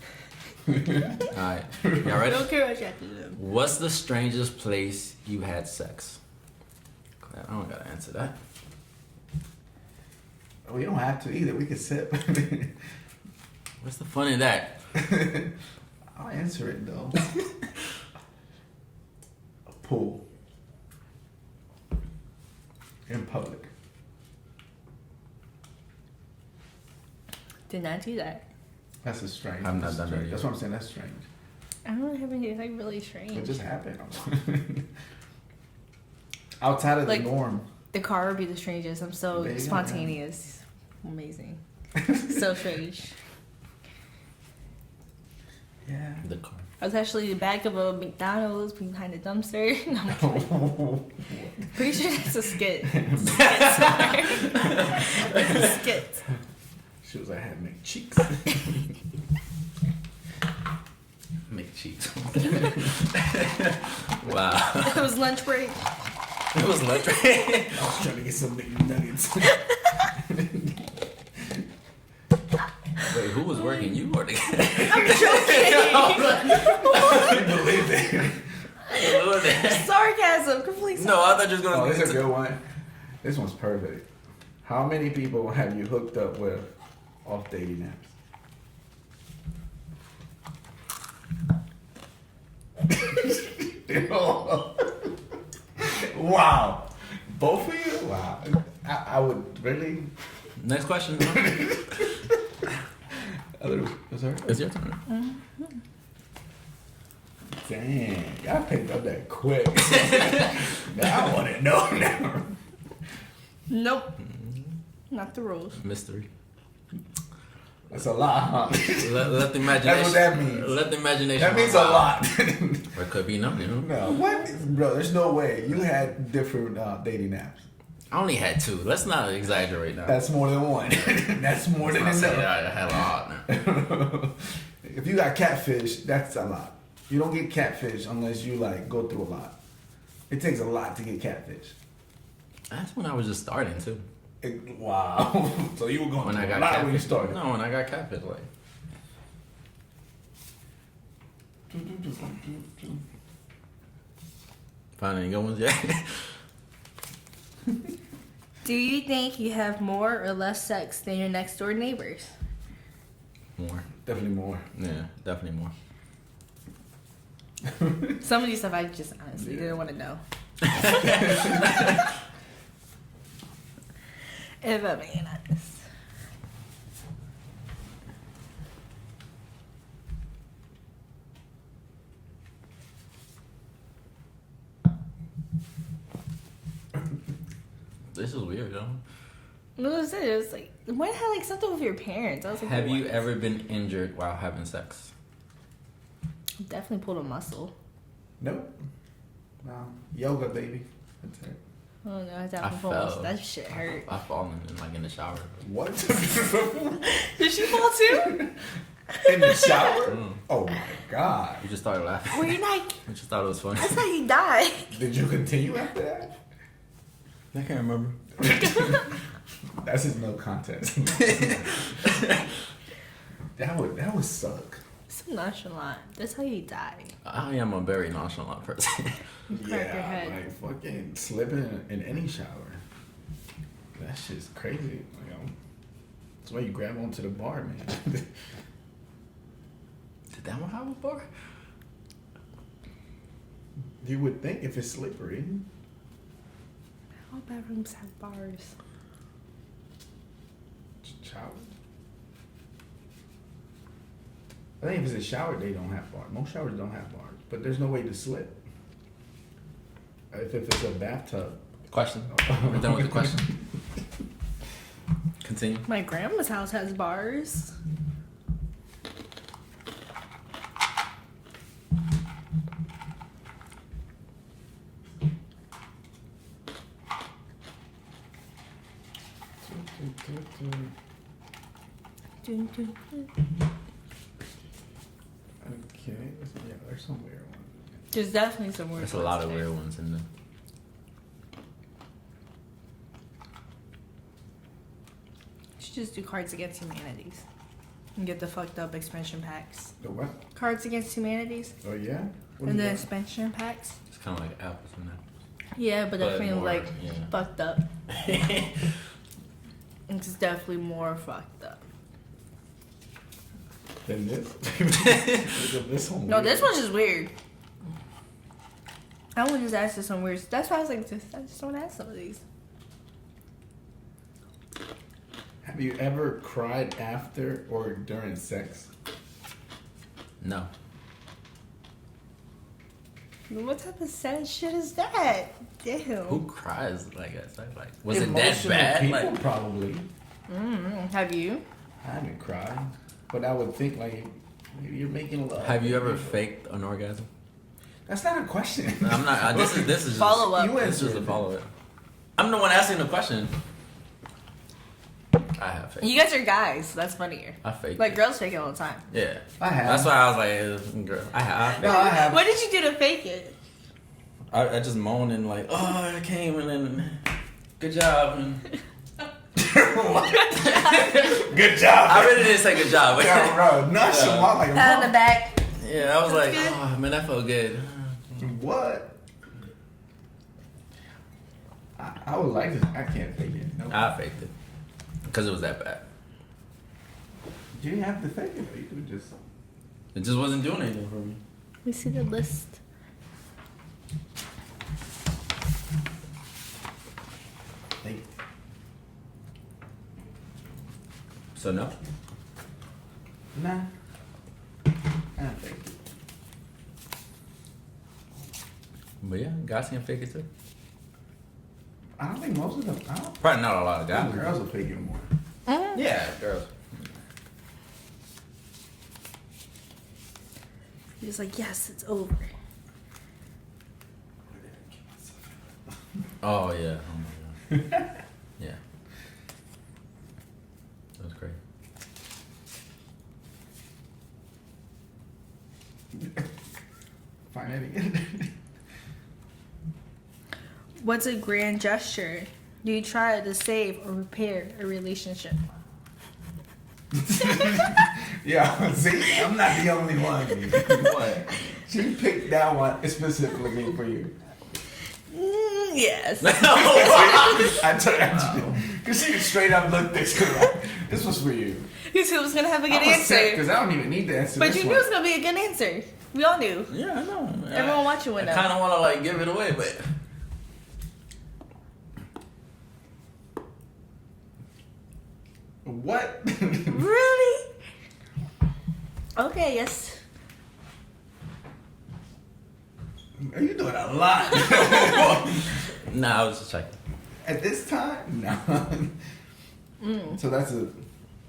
All right. Y'all I ready? don't care what you have to do. What's the strangest place you had sex? I don't gotta answer that. We don't have to either. We can sip. What's the fun in that? I'll answer it though. A pool. in public. Did not do that. That's a strange. I've not that's done strange. that That's what I'm saying. That's strange. I don't really have anything really strange. It just happened. Outside of Like- the norm. The car would be the strangest. I'm so There you go, spontaneous. Amazing. So strange. Yeah. The car. I was actually in the back of a McDonald's behind a dumpster. No, I'm kidding. Pretty sure that's a skit. It's a skit. She was like, I had make cheeks. Make cheeks. Wow. It was lunch break. It was lunch. I was trying to get some nuggets. Wait, who was working? You or the I'm joking. I believe it. Sarcasm. Complete sarcasm. No, I thought you was gonna. Oh, this is a good one. This one's perfect. How many people have you hooked up with off dating apps? Wow. Both of you? Wow. I would really. Next question. Sorry? It's your turn. Dang, y'all picked up that quick. Now I want to know now. Nope. Not the rules. Mystery. That's a lot, huh? Let the imagination. That's what that means. Let the imagination. That means a run lot. wild. Or it could be no, you know. No, what? Bro, there's no way. You had different dating apps. I only had 2. Let's not exaggerate now. That's more than one. That's more than I said enough. I had a lot. If you got catfish, that's a lot. You don't get catfish unless you like go through a lot. It takes a lot to get catfish. That's when I was just starting too. Wow. So you were going When I through a got lot catfish. when you started. No, when I got catfish, like. Find any good ones yet? Do you think you have more or less sex than your next door neighbors? More. Definitely more. Yeah, definitely more. Some of these stuff I just honestly didn't want to know. If I'm being honest. This is weird, though. What was it? It was like, when had like something with your parents? I was like, Have you what? ever been injured while having sex? Definitely pulled a muscle. Nope. No. Yoga, baby. That's it. Oh no, I I definitely pulled a muscle. fell. That shit hurt. I've fallen in the shower. What? Did she fall too? In the shower? Mm. Oh my god. We just started laughing. Were you like, We just thought it was funny. that's how you die. Did you continue after that? I can't remember. That's just no contest. that would suck. So nonchalant. That's how you die. I am a very nonchalant person. Crack your Yeah, head. like fucking slipping in any shower. That shit's crazy. You know? That's why you grab onto the bar, man. Did that one have a bar? You would think if it's slippery. All bathrooms have bars. Shower. I think if it's a shower, they don't have bars. Most showers don't have bars, but there's no way to slip. If it's a bathtub. Question. We're done with the question. Continue. My grandma's house has bars. Dun, dun, dun. Okay, yeah, there's some weird ones. There's definitely some weird There's a lot of ones there. weird ones in there. You should just do Cards Against Humanities. And get the fucked up expansion packs. The what? Cards Against Humanities. Oh yeah. What And is the that? expansion packs. It's kind of like apples and apples. Yeah, but definitely more, like yeah. fucked up. It's definitely more fucked up. Then this. This one. No, weird. this one's just weird. I would just ask for some weird. That's why I was like, I just don't ask some of these. Have you ever cried after or during sex? No. What type of sad shit is that? Damn. Who cries like that? Like, was it that Emotional bad? People, Like, probably. Have you? I haven't cried, but I would think like you're making love. have you ever faked an orgasm? That's not a question. I'm not. This is just Follow up. You This is answered a it. follow up. I'm the one asking the question. I have faked. You guys are guys. That's funnier. I faked. Like it. girls fake it all the time. Yeah. I have. That's why I was like, girl, I have. No, I have. What did you do to fake it? I just moaned and like, oh, I came and then, good job. And Good job. I really didn't say good job. Yeah, bro. Not Yeah. Shamar, like Pat on the back. Yeah, I was like, good. oh man, that felt good. what? I would like to. I can't fake it. No. I faked it because it was that bad. You didn't have to fake it. You could just. It just wasn't doing anything for me. We see the list. Fake. So no. Nah. I don't fake it. But yeah, guys can fake it too. I don't think most of them. I don't Probably not a lot of think guys. girls will fake it more. Yeah, girls. You're just like, yes, it's over. Oh yeah. Oh my god. Yeah. That was great. Find it again. What's a grand gesture do you try to save or repair a relationship? Yeah, see, I'm not the only one. What? She picked that one specifically for you. Yes. I told her, because she straight up looked this like, this was for you. You said it was gonna have a good I'm upset answer, because I don't even need the answer. but this you knew one. it was gonna be a good answer. We all knew. Yeah, I know. Everyone watching would I know. kind of want to like give it away, but What? Really? Okay. Yes. Are you doing a lot? nah, I was just checking. At this time? No. So that's a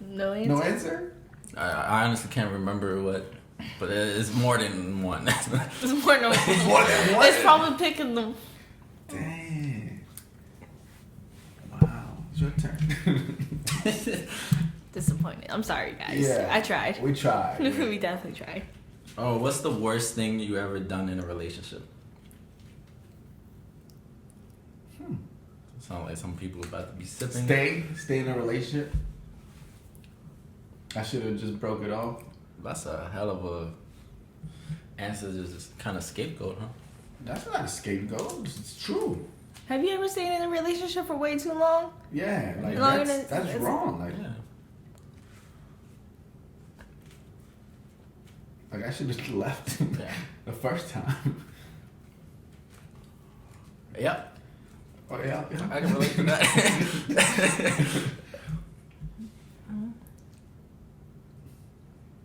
No answer. no answer? I honestly can't remember what, but it's more than one. It's more than one. More than one? It's probably picking them. Dang. Wow. It's your turn. Disappointed. I'm sorry, guys. Yeah. I tried. We tried. We definitely tried. Oh, what's the worst thing you ever done in a relationship? Sound like some people about to be sipping. Stay in a relationship. I should have just broke it off. That's a hell of a answer. Just kind of scapegoat, huh? That's not a scapegoat. It's true. Have you ever stayed in a relationship for way too long? Yeah, like Longer that's than- it's- wrong. Like, Yeah. like I should have left Yeah. the first time. Yep. Oh yeah, I can relate to that.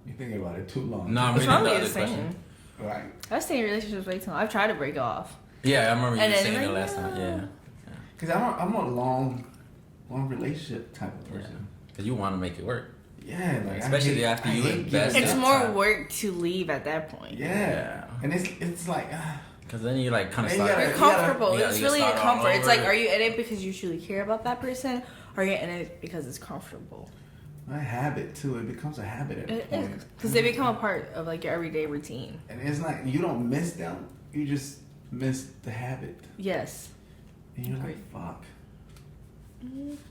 You thinking about it too long. No, I'm What's reading wrong the with other you question. saying? Right. I've stayed in relationships way too long. I've tried to break off. Yeah, I remember you And then saying like, it last no. time. Yeah. Cause I'm a long relationship type of person. Because you want to make it work. Yeah, like Especially after you invest It's that more time. work to leave at that point. Yeah, and it's like Because then you like kind of And you start. gotta- You're comfortable. you gotta It's get really a started all comfort. It's like, over. are you in it because you truly care about that person, or are you in it because it's comfortable? a habit too. It becomes a habit at a It point. is because they become a part of like your everyday routine. And it's like you don't miss them. You just miss the habit, Yes. and you're like, Agreed. fuck.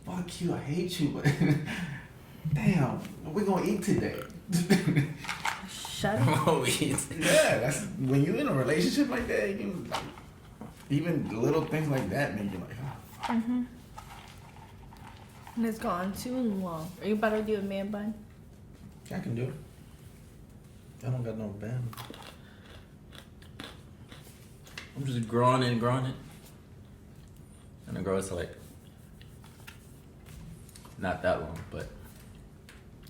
Fuck you, I hate you, but damn, we're gonna eat today. Shut up. Oh, yeah. Yeah, that's when you're in a relationship like that. You can, even little things like that make you like, oh, fuck. And it's gone too long. Are you about to do a man bun? I can do it. I don't got no band. I'm just growing it. And it grows to like not that long, but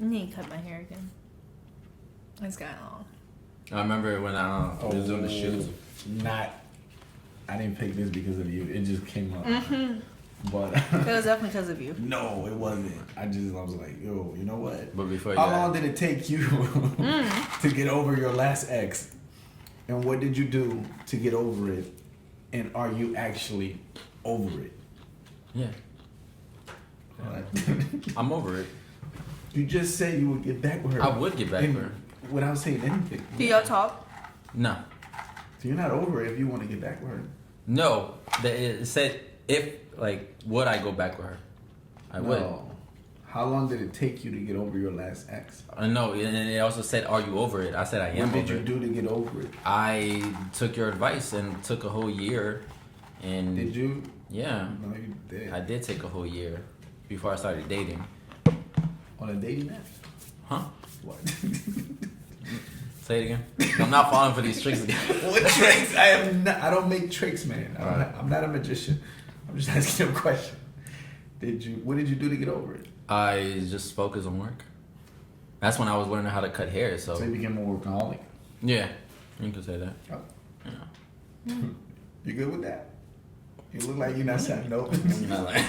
I need to cut my hair again. It's gotten long. I remember when I was doing the shoots. I didn't pick this because of you. It just came up. Mm-hmm. But It was definitely because of you. no, it wasn't. I was like, yo, you know what? But before How that, long did it take you to get over your last ex? And what did you do to get over it? And are you actually over it? Yeah, I'm over it. You just said you would get back with her. I would get back with her. Without saying anything. Do y'all talk? No, So you're not over it if you want to get back with her. no. It said if like would I go back with her? I would. No. How long did it take you to get over your last ex? No, and it also said, "Are you over it?" I said, "I am." What did over you it. do to get over it? I took your advice and took a whole year. And Did you? yeah, No, you did. I did take a whole year before I started dating. On a dating app? Huh? What? Say it again. I'm not falling for these tricks again. What tricks? I am not. I don't make tricks, man. Alright. I'm not a magician. I'm just asking you a question. What did you do to get over it? I just focused on work. That's when I was learning how to cut hair. So So you became a workaholic. yeah, you could say that. Oh. Yeah. You good with that? You look like you're not saying no. Not like-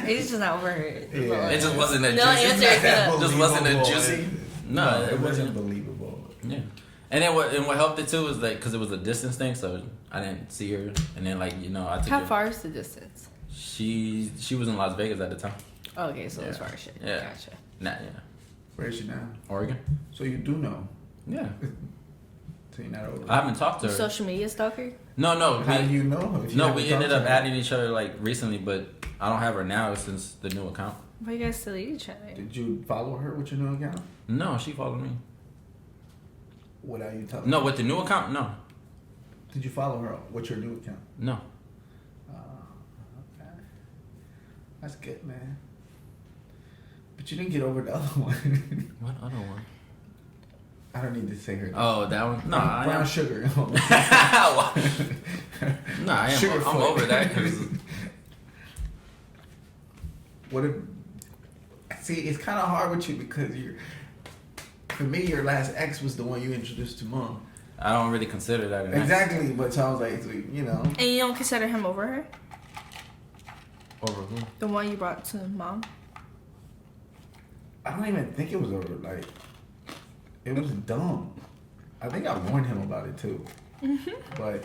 It's just not over it. Yeah. it just wasn't a No juicy. answer. That Just wasn't a believable. juicy. No, No, it it wasn't wasn't. believable. Yeah. And then what helped it too was like because it was a distance thing, so I didn't see her. And then like I took How her. far is the distance? She was in Las Vegas at the time. Oh, okay, so it's Yeah. far as shit. Yeah. Gotcha. Nah, yeah. Where is she now? Oregon. So you do know. Yeah. So you're not over. I haven't talked to her. Social media stalker? No. How do you know her? If you No, haven't we talked ended to up her? adding each other like recently, but I don't have her now since the new account. Why you guys delete each other? Did you follow her with your new account? No, she followed me. What are you telling No, me? with the new account, no. Did you follow her with your new account? No. Okay. That's good, man. But you didn't get over the other one. What other one? I don't need to say her name. Oh, that one? No, I Brown am. sugar. No, I am. Sugarfoot. I'm over that. 'Cause What if? See, it's kind of hard with you because for me, your last ex was the one you introduced to mom. I don't really consider that an ex. Exactly, but so I was like, And you don't consider him over her? Over who? The one you brought to mom? I don't even think it was over. Like, it was dumb. I think I warned him about it too. But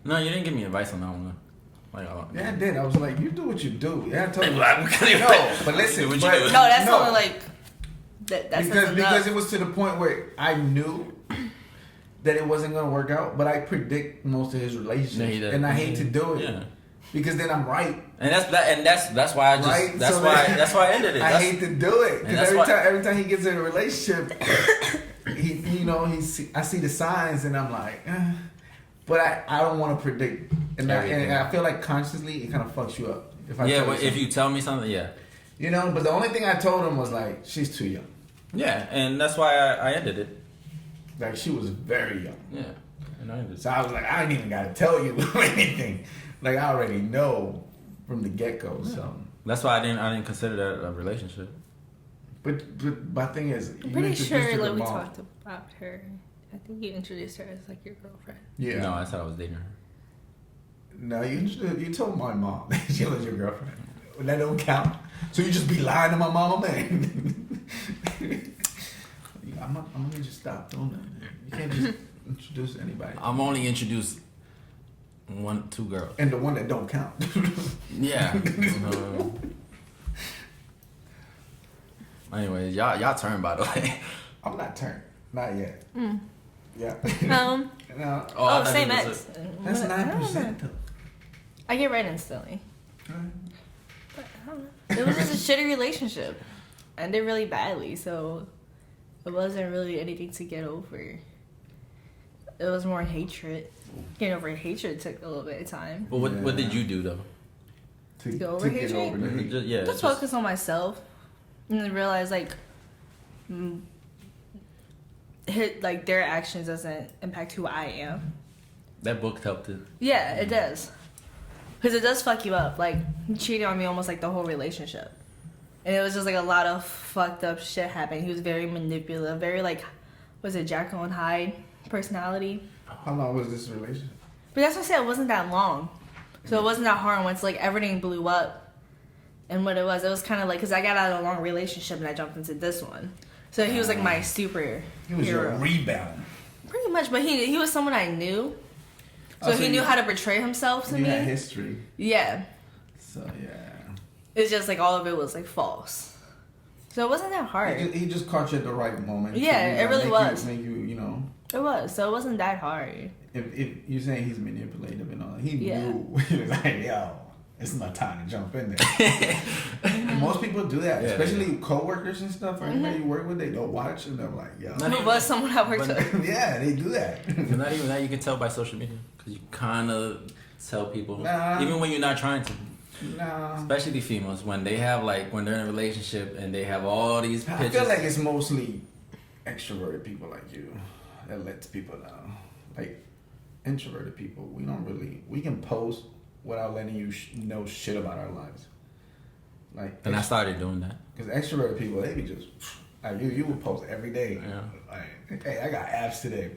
No, you didn't give me advice on that one. Like, yeah, I did. I was like, you do what you do. Yeah, I told you. I'm gonna- No, but listen, Do what you but- do. No, that's No. only like... That's because it was to the point where I knew that it wasn't gonna work out, but I predict most of his relationships, No, he doesn't. and I hate to do it Yeah. because then I'm right. And that's why I just Right? that's So why then- that's why I ended it. I That's, hate to do it And because that's every time he gets in a relationship, I see the signs and I'm like, but I don't want to predict, and Everything. I feel like consciously it kind of fucks you up if I yeah, tell but if something. you tell me something, yeah. But the only thing I told him was like, she's too young. Yeah, and that's why I ended it. Like she was very young. Yeah. And I ended it. So I was like, I ain't even gotta tell you anything. Like I already know from the get go. Yeah. So, That's why I didn't consider that a relationship. but my thing is, I'm pretty sure her like we mom. talked about her. I think you introduced her as like your girlfriend. Yeah. No, I said I was dating her. No, you told my mom that she was your girlfriend. That don't count. So you just be lying to my mama, man. I'm gonna just stop doing that. You can't just introduce anybody. I'm only introduced two girls. And the one that don't count. Yeah. Anyways, y'all turn by the way. I'm not turned. Not yet. Yeah. Um. No, Oh, I Oh, thought same it was ex. that's I don't know. 9% though. I get right instantly. Right. But I don't know. It was just a shitty relationship. Ended really badly, so it wasn't really anything to get over. It was more hatred. Getting over hatred took a little bit of time. But what did you do though? To Go over get hatred? over the hate. Yeah. Just focus on myself and then realize like their actions doesn't impact who I am. That book helped it. Yeah, it does. Because it does fuck you up. Like, he cheated on me almost like the whole relationship. And it was just like a lot of fucked up shit happening. He was very manipulative, very like, was it Jekyll and Hyde personality? How long was this relationship? But that's what I said, it wasn't that long. So it wasn't that hard once like everything blew up. And what it was kind of like, because I got out of a long relationship and I jumped into this one. So he was like my super He was your rebound. Pretty much, but he was someone I knew. So he knew how to portray himself to me. You had history. Yeah. So, yeah. It's just like all of it was like false. So it wasn't that hard. He just caught you at the right moment. Yeah, to, it really was. Make you, you know. It was. So it wasn't that hard. If you're saying he's manipulative and all, he knew. He was like, yo, it's my time to jump in there. Most people do that, especially coworkers and stuff. Anybody you work with, they'll watch and they're like, yo. Who was someone I worked with? Yeah, they do that. And not even that, you can tell by social media. Because you kind of tell people, even when you're not trying to. Nah. Especially the females, when they have like, when they're in a relationship and they have all these pictures. I feel like it's mostly extroverted people like you that lets people know. Like, introverted people, we can post without letting you know shit about our lives. Like, and I started doing that. Because extroverted people, they be just like you would post every day. Yeah. Like, hey, I got abs today.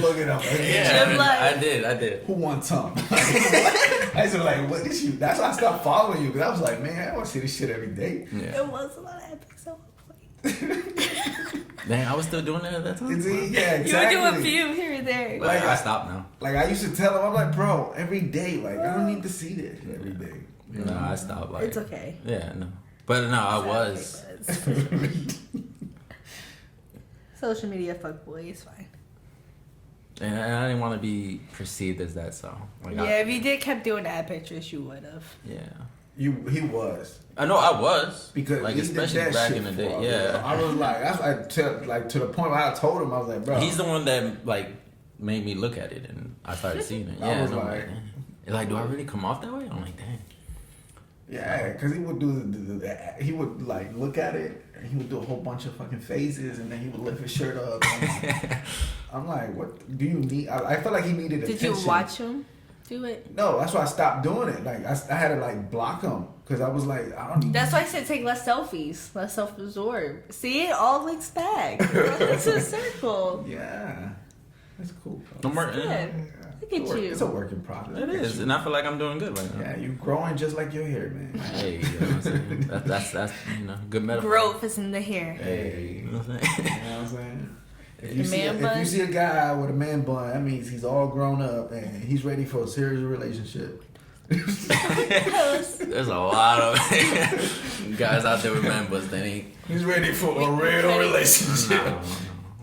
Look it up. Yeah, I did. Who wants some? I was like, what is you? That's why I stopped following you because I was like, man, I want to see this shit every day. Yeah. It was a lot of epics on my plate. Dang, I was still doing that at that time. Yeah, exactly. You would do a few here and there. Like, I stopped now. Like I used to tell him, I'm like, bro, every day, like I don't need to see this every day. You know? No, I stopped. Like, it's okay. Yeah, no, but no, I was. Social media fuckboy is fine. And I didn't want to be perceived as that, so. Like, yeah, if you did kept doing ad pictures, you would have. Yeah. He was. I know I was. Because like, he especially did that back shit in the day. for, Yeah. I was like, to the point where I told him, I was like, bro. He's the one that like made me look at it, and I started seeing it. Yeah. I was like, do I really come off that way? I'm like, dang. Yeah, because he would do he would like look at it, and he would do a whole bunch of fucking phases, and then he would lift his shirt up. I'm like, what do you need? I felt like he needed attention. Did you watch him do it? No, that's why I stopped doing it. Like I had to like block him because I was like, I don't need. That's why I said take less selfies, less self-absorbed. See, it all links back. It's a circle. Yeah, that's cool. I'm working. Look at you. It's a work in progress. It is, and I feel like I'm doing good right now. Yeah, you're growing just like your hair, man. Hey, you know what I'm saying? That's good metaphor. Growth is in the hair. Hey, you know what I'm saying? You know what I'm saying? If you man see a guy with a man bun, that means he's all grown up and he's ready for a serious relationship. There's a lot of guys out there with man buns. They ain't. He's ready for a real relationship. No.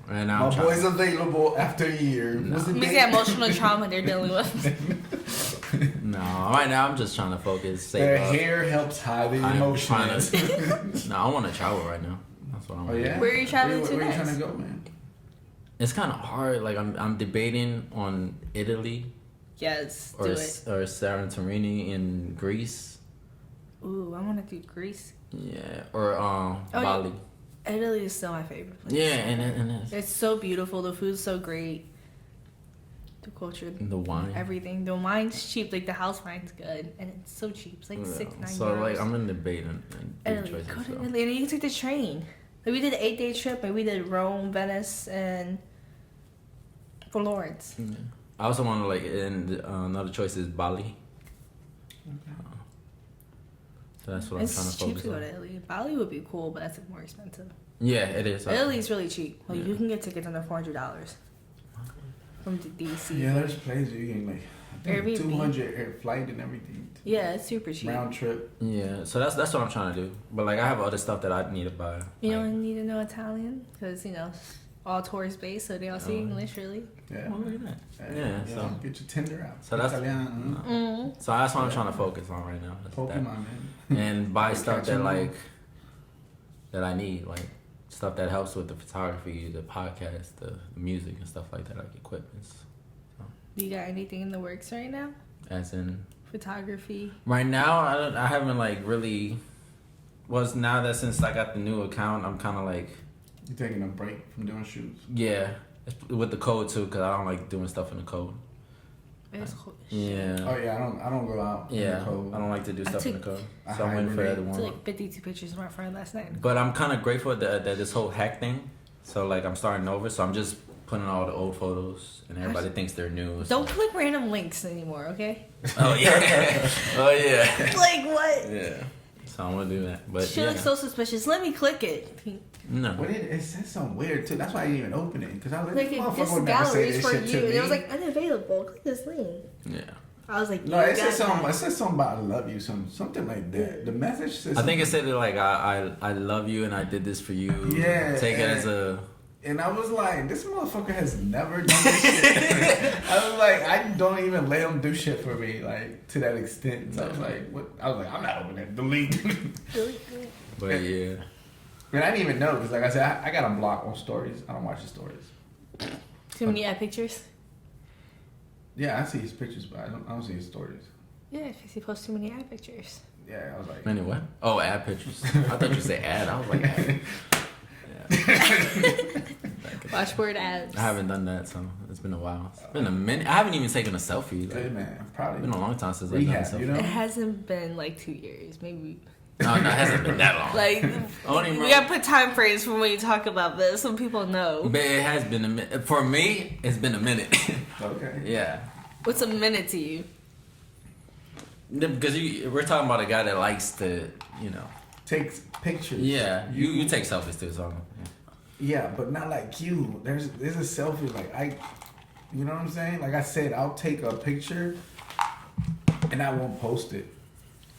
Right now, my boy's available after a year. No. It means the emotional trauma they're dealing with. No, right now I'm just trying to focus. Their hair helps hide the emotions. No, I want to travel right now. That's what I'm. Oh yeah. Where are you traveling to Where next? are you trying to go, man? It's kind of hard. Like I'm debating on Italy. Yes, or do it. Or Santorini in Greece. Ooh, I want to do Greece. Yeah, or Bali. Italy is still my favorite place. Yeah, and it's so beautiful. The food's so great. The culture, the wine, everything. The wine's cheap. Like the house wine's good, and it's so cheap. It's like €6-9. So like I'm in debate and Italy. choices, Go to Italy, and you can take the train. Like we did an 8-day trip, and we did Rome, Venice, and Florence. Yeah. I also want to and another choice is Bali. Okay. So that's what I'm trying to focus on. It's cheap to go to Italy. Bali would be cool, but that's like more expensive. Yeah, it is. Italy's really cheap. Like you can get tickets under $400 from DC. Yeah, there's places you can like Airbnb. 200 air flight and everything. Yeah, it's super cheap. Round trip. Yeah, so that's what I'm trying to do. But like I have other stuff that I need to buy. You don't need to know Italian because all tourist based, so they all speak English really. Yeah. Oh, look at that. Yeah. So get your Tinder out. So that's Italiano. So that's what I'm trying to focus on right now. Pokemon, man. And buy stuff that that I need, like stuff that helps with the photography, the podcast, the music and stuff like that, like equipments. So. You got anything in the works right now? As in photography. Right now, I haven't really. Now that since I got the new account, I'm kind of like. You taking a break from doing shoots? Yeah, with the code too, because I don't like doing stuff in the code. It's cold. Yeah. Oh yeah, I don't go out. In Yeah, the cold. I don't like to do stuff in the cold, I so I'm waiting for that to I warm took up. like 52 pictures of my friend last night. But I'm kind of grateful that this whole hack thing. So like I'm starting over, so I'm just putting all the old photos, and everybody thinks they're new. Don't click random links anymore, okay? Oh yeah. Oh yeah. Like what? Yeah. So I'm gonna do that, but She yeah. looks so suspicious. Let me click it. No. But it said something weird too. That's why I didn't even open it because I was like, Like motherfucker this would never say gallery is this for shit you. to And me. it was like unavailable. Click this link. Yeah. I was like, No, you it said got something. that. It said something about I love you, something like that. The message says. I think it said it like I love you and I did this for you. Yeah, Take it and- as a. And I was like, this motherfucker has never done this shit. I was like, I don't even let him do shit for me, like, to that extent. So I was like, what? I was like, I'm not opening it. Delete. But yeah. But I didn't even know, because like I said, I got a block on stories. I don't watch the stories. Too many ad pictures. Yeah, I see his pictures, but I don't see his stories. Yeah, because he posts too many ad pictures. Yeah, I was like... Anyway. Oh, ad pictures. I thought you said ad. I was like ad. Yeah. Watch word ads. I haven't done that, so it's been a while. It's been a minute. I haven't even taken a selfie. Like, Good man. Probably. it's been a long time since I've done a Rehab, selfie. you know? It hasn't been like 2 years, maybe. No, it hasn't been that long. Like, Only we remember- gotta put time frames for when you talk about this so people know. But it has been a minute. For me, it's been a minute. Okay. Yeah. What's a minute to you? Because we're talking about a guy that likes to, you know. Takes pictures. Yeah. You take selfies too, so. Yeah, but not like you. There's a selfie like you know what I'm saying? Like I said, I'll take a picture and I won't post it.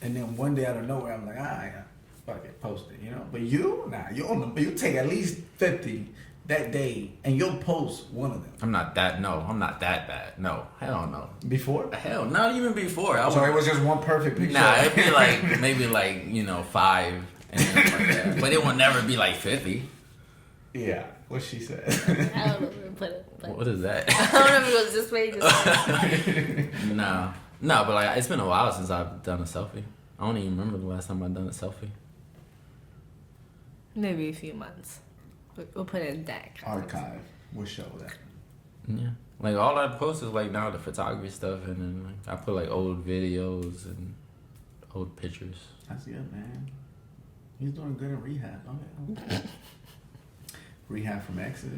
And then one day out of nowhere, I'm like, yeah, fuck it, post it, you know? But you, nah, you take at least 50 that day and you'll post one of them. I'm not that bad. No. Hell no. Before? Hell, not even before. So it was just one perfect picture. Nah, it'd be like, maybe like, 5 and then like that. But it will never be like 50. Yeah, what she said. I don't know where to put it. But What is that? I don't know if it goes this way, this way. No, but like it's been a while since I've done a selfie. I don't even remember the last time I've done a selfie. Maybe a few months. We'll put it in that. Archive. We'll show that. Yeah, like all I post is like now the photography stuff, and then like, I put like old videos and old pictures. That's good, man. He's doing good in rehab. Okay. Rehab from exes.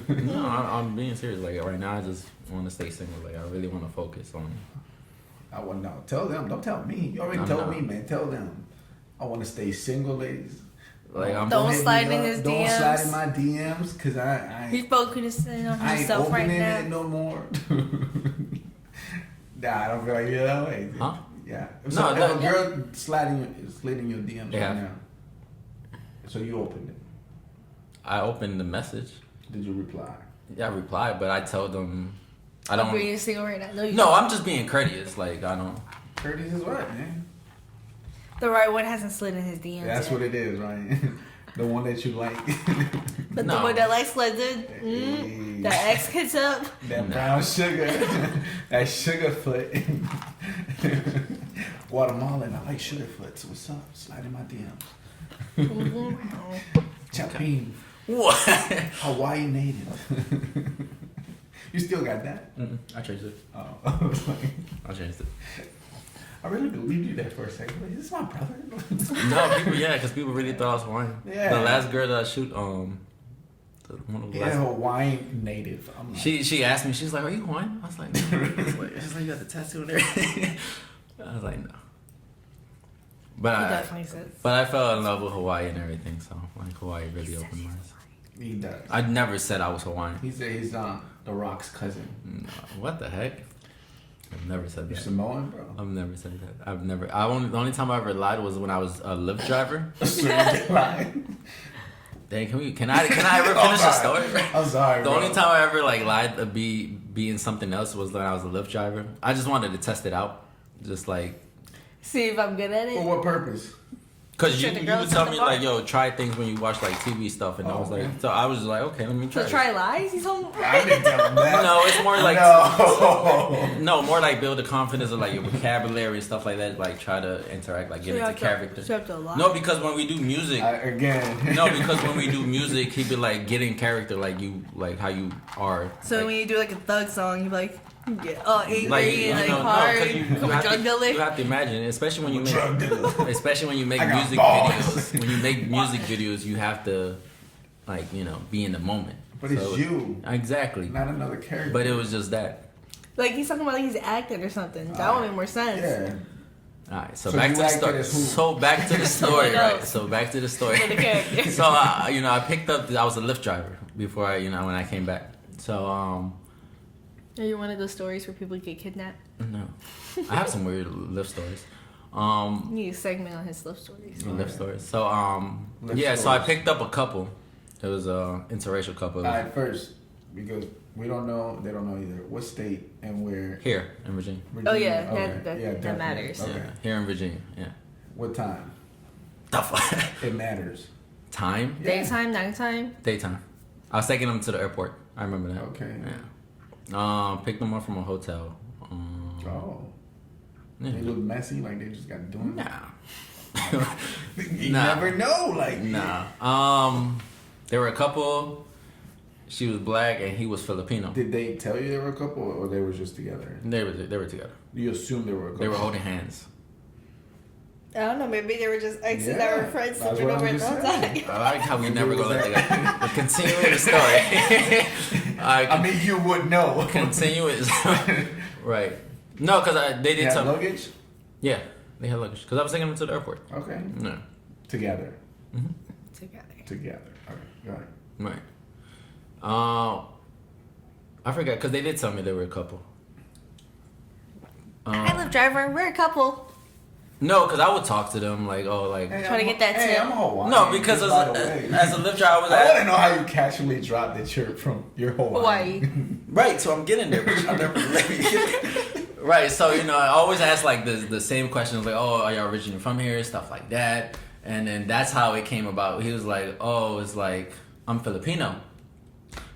No, I'm being serious. Like right now, I just want to stay single. Like I really want to focus on. I want to tell them. Don't tell me. You already told me, man. Tell them. I want to stay single, ladies. Like I'm. Don't hit me slide in up. his Don't DMs. slide in my DMs because I He's focusing on I ain't himself right opening now. it no more. Nah, I don't feel like you're that way. Huh? Yeah. No, So if that- a girl sliding your DMs Yeah. right now. So you opened it. I opened the message. Did you reply? Yeah, I replied, but I told them I I'm don't. being single right now. No, I'm just being courteous. Like I don't. Courteous is what, man? The right one hasn't slid in his DMs That's yet. what it is, right? The one that you like. But No. the one that likes slid in, Hey. the X hits up. That brown sugar. That sugar foot. Guatemalan, I like sugar foots. What's up? Slide in my DMs. Chapin. What? Hawaii native. You still got that? I changed it. Oh, I was like, I changed it. I really believed you that for a second. Like, is this my brother? No, people, yeah, because people really thought I was Hawaiian. Yeah. The last girl that I shoot, one of the Yeah, last, Hawaiian native. I'm like, she asked me, she was like, "Are you Hawaiian?" I was like, no. She's like, "You got the tattoo and everything." I was like, no. But He I, definitely says. but I fell in love with Hawaii and everything, so like Hawaii really opened my eyes. he does. I never said I was Hawaiian. He said he's The Rock's cousin. No, what the heck? I've never said You're that. Samoan, bro. I've never said that. I've never. The only time I ever lied was when I was a Lyft driver. So you lying. Dang, can I ever finish the story? I'm sorry. The bro. only time I ever like lied to be in something else was when I was a Lyft driver. I just wanted to test it out, just like See if I'm good at For it. what purpose? because you Sure, the would girls tell at the me bar. like, yo, try things when you watch like TV stuff, and I was okay. like, so I was just like, okay, let me try. So it. try lies? He's home. I didn't tell him that. No, it's more like No. no, more like build the confidence of like your vocabulary and stuff like that. Like try to interact, like get into character. So you have to lie. No, because when we do music, Again. no, because when we do music, he be like get in character, like you, like how you are. So like, when you do like a thug song, you're like, Yeah. Oh, angry, Like, hard. because Come on, drug dealer. you have to imagine, especially when you make music balls. videos. When you make music videos, you have to, like, be in the moment. But it's you. Exactly. Not another character. But it was just that. Like he's talking about like he's acting or something. That would make more sense. Yeah. All right, so So back you to the acted story. as who? So back to the story, Someone right? else. So back to the story. For the character. So I picked up. I was a Lyft driver before when I came back. So Are you one of those stories where people get kidnapped? no, I have some weird Lyft stories. You need a segment on his love stories. Lyft stories. So Lyft so I stories. picked up a couple. It was a interracial couple. All right, first, because we don't know, they don't know either. What state and where? Here in Virginia. Oh yeah, Okay. that definitely. matters. Okay. Yeah, here in Virginia. Yeah. What time? The fuck? It matters. Time? Daytime, nighttime. Daytime. I was taking them to the airport. I remember that. Okay. Yeah. Picked them up from a hotel. Oh. Yeah. They look messy, like they just got doing it. Nah. You Nah. never know, like. Nah. There were a couple. She was black and he was Filipino. Did they tell you they were a couple, or they were just together? They were together. You assumed they were a couple. They were holding hands. I don't know. Maybe they were just exes Yeah, that were friends that's sleeping what over I'm at just one saying. time. I like how we Maybe never it go was let that. the continue the story. I mean, you would know. Continue it. Right. No, because they They did had something. luggage? Yeah, they had luggage. Because I was taking them to the airport. Okay. No. Together. Together. Together. Okay, go ahead. Right. I forgot because they did tell me they were a couple. I live driver. We're a couple. No, because I would talk to them like, Trying to get that Hey, tip. I'm Hawaiian. no, because just as by the way. a Lyft driver, I was I want to like, know how you casually dropped that you're from your Hawaii. Hawaii. right. So I'm getting there, but y'all never let me get there. Right. So I always ask like the same questions, like, oh, are y'all originally from here, stuff like that, and then that's how it came about. He was like, oh, it's like I'm Filipino.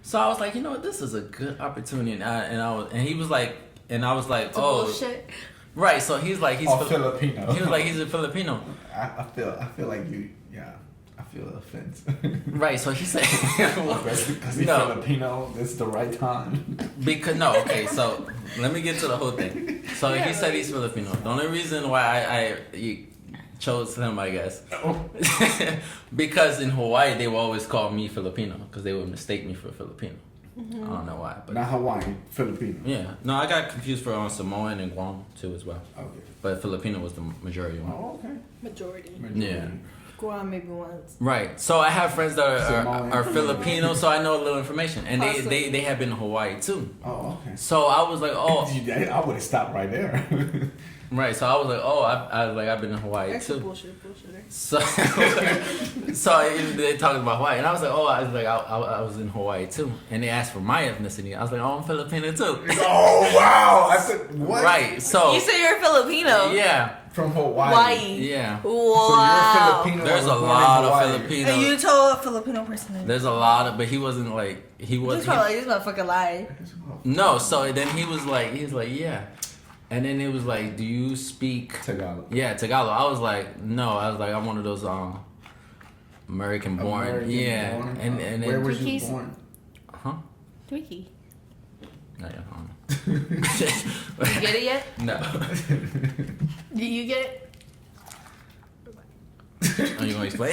So I was like, you know what, this is a good opportunity, and he was like, and I was like, It's oh, bullshit. right. So he's like, he's Filipino. He was like, he's a Filipino. I feel like you. Yeah, I feel offense. Right. So he said, Because he's No. Filipino, this is the right time. because no, okay. So let me get to the whole thing. So he said he's Filipino. The only reason why I chose him, I guess, because in Hawaii they will always call me Filipino because they would mistake me for a Filipino. I don't know why, but Not Hawaiian, Filipino. yeah. No, I got confused for Samoan and Guam too as well, Okay. but Filipino was the majority one. Oh, okay. Majority. Yeah. Guam maybe once. Right. So I have friends that Samoan. are Filipino, so I know a little information, and Possibly. they have been in Hawaii too. Oh, okay. So I was like, oh, I would have stopped right there. right. So I was like, oh, I was like, I've been in Hawaii That's too. bullshitter. So, they talking about Hawaii, and I was like, oh, I was in Hawaii too, and they asked for my ethnicity. I was like, oh, I'm Filipino too. Oh wow! I said what? Right. So You say you're Filipino. yeah, From Hawaii. Hawaii. yeah. So Wow. you're a Filipino. There's that a was born in lot of Hawaii. Filipinos. And you told a Filipino person that. There's a lot of, but he wasn't like he was. He's probably like, this motherfucker lied. No, so then he was like, yeah, and then it was like, do you speak Tagalog. Yeah, Tagalog. I was like, no. I was like, I'm one of those American born. American yeah, born? and Where then was you Cookies? born? huh? Twinkie. No, yeah, I don't know. You get it yet? No. Do you get it? Are you gonna explain?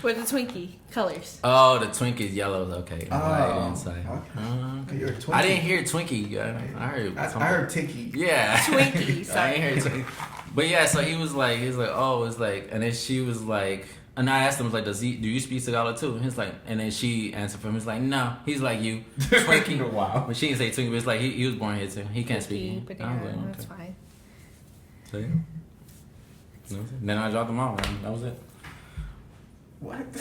With the Twinkie colors. Oh, the Twinkies yellow. Okay. Oh, Right inside. okay. You're a Twinkie. I didn't hear Twinkie. I heard. I something. heard Tiki. Yeah. Twinkie, I sorry. ain't heard Twinkie. But yeah, so he was like, oh, it's like, and then she was like, and I asked him, like, do you speak Tagalog too? And he's like, and then she answered for him. He's like, no. He's like you, Twinkie. Wow. But she didn't say Twinkie. But it's like he was born here too. He can't speak. But I was like, that's okay. fine. So, yeah. Then I dropped them off, and that was it. What?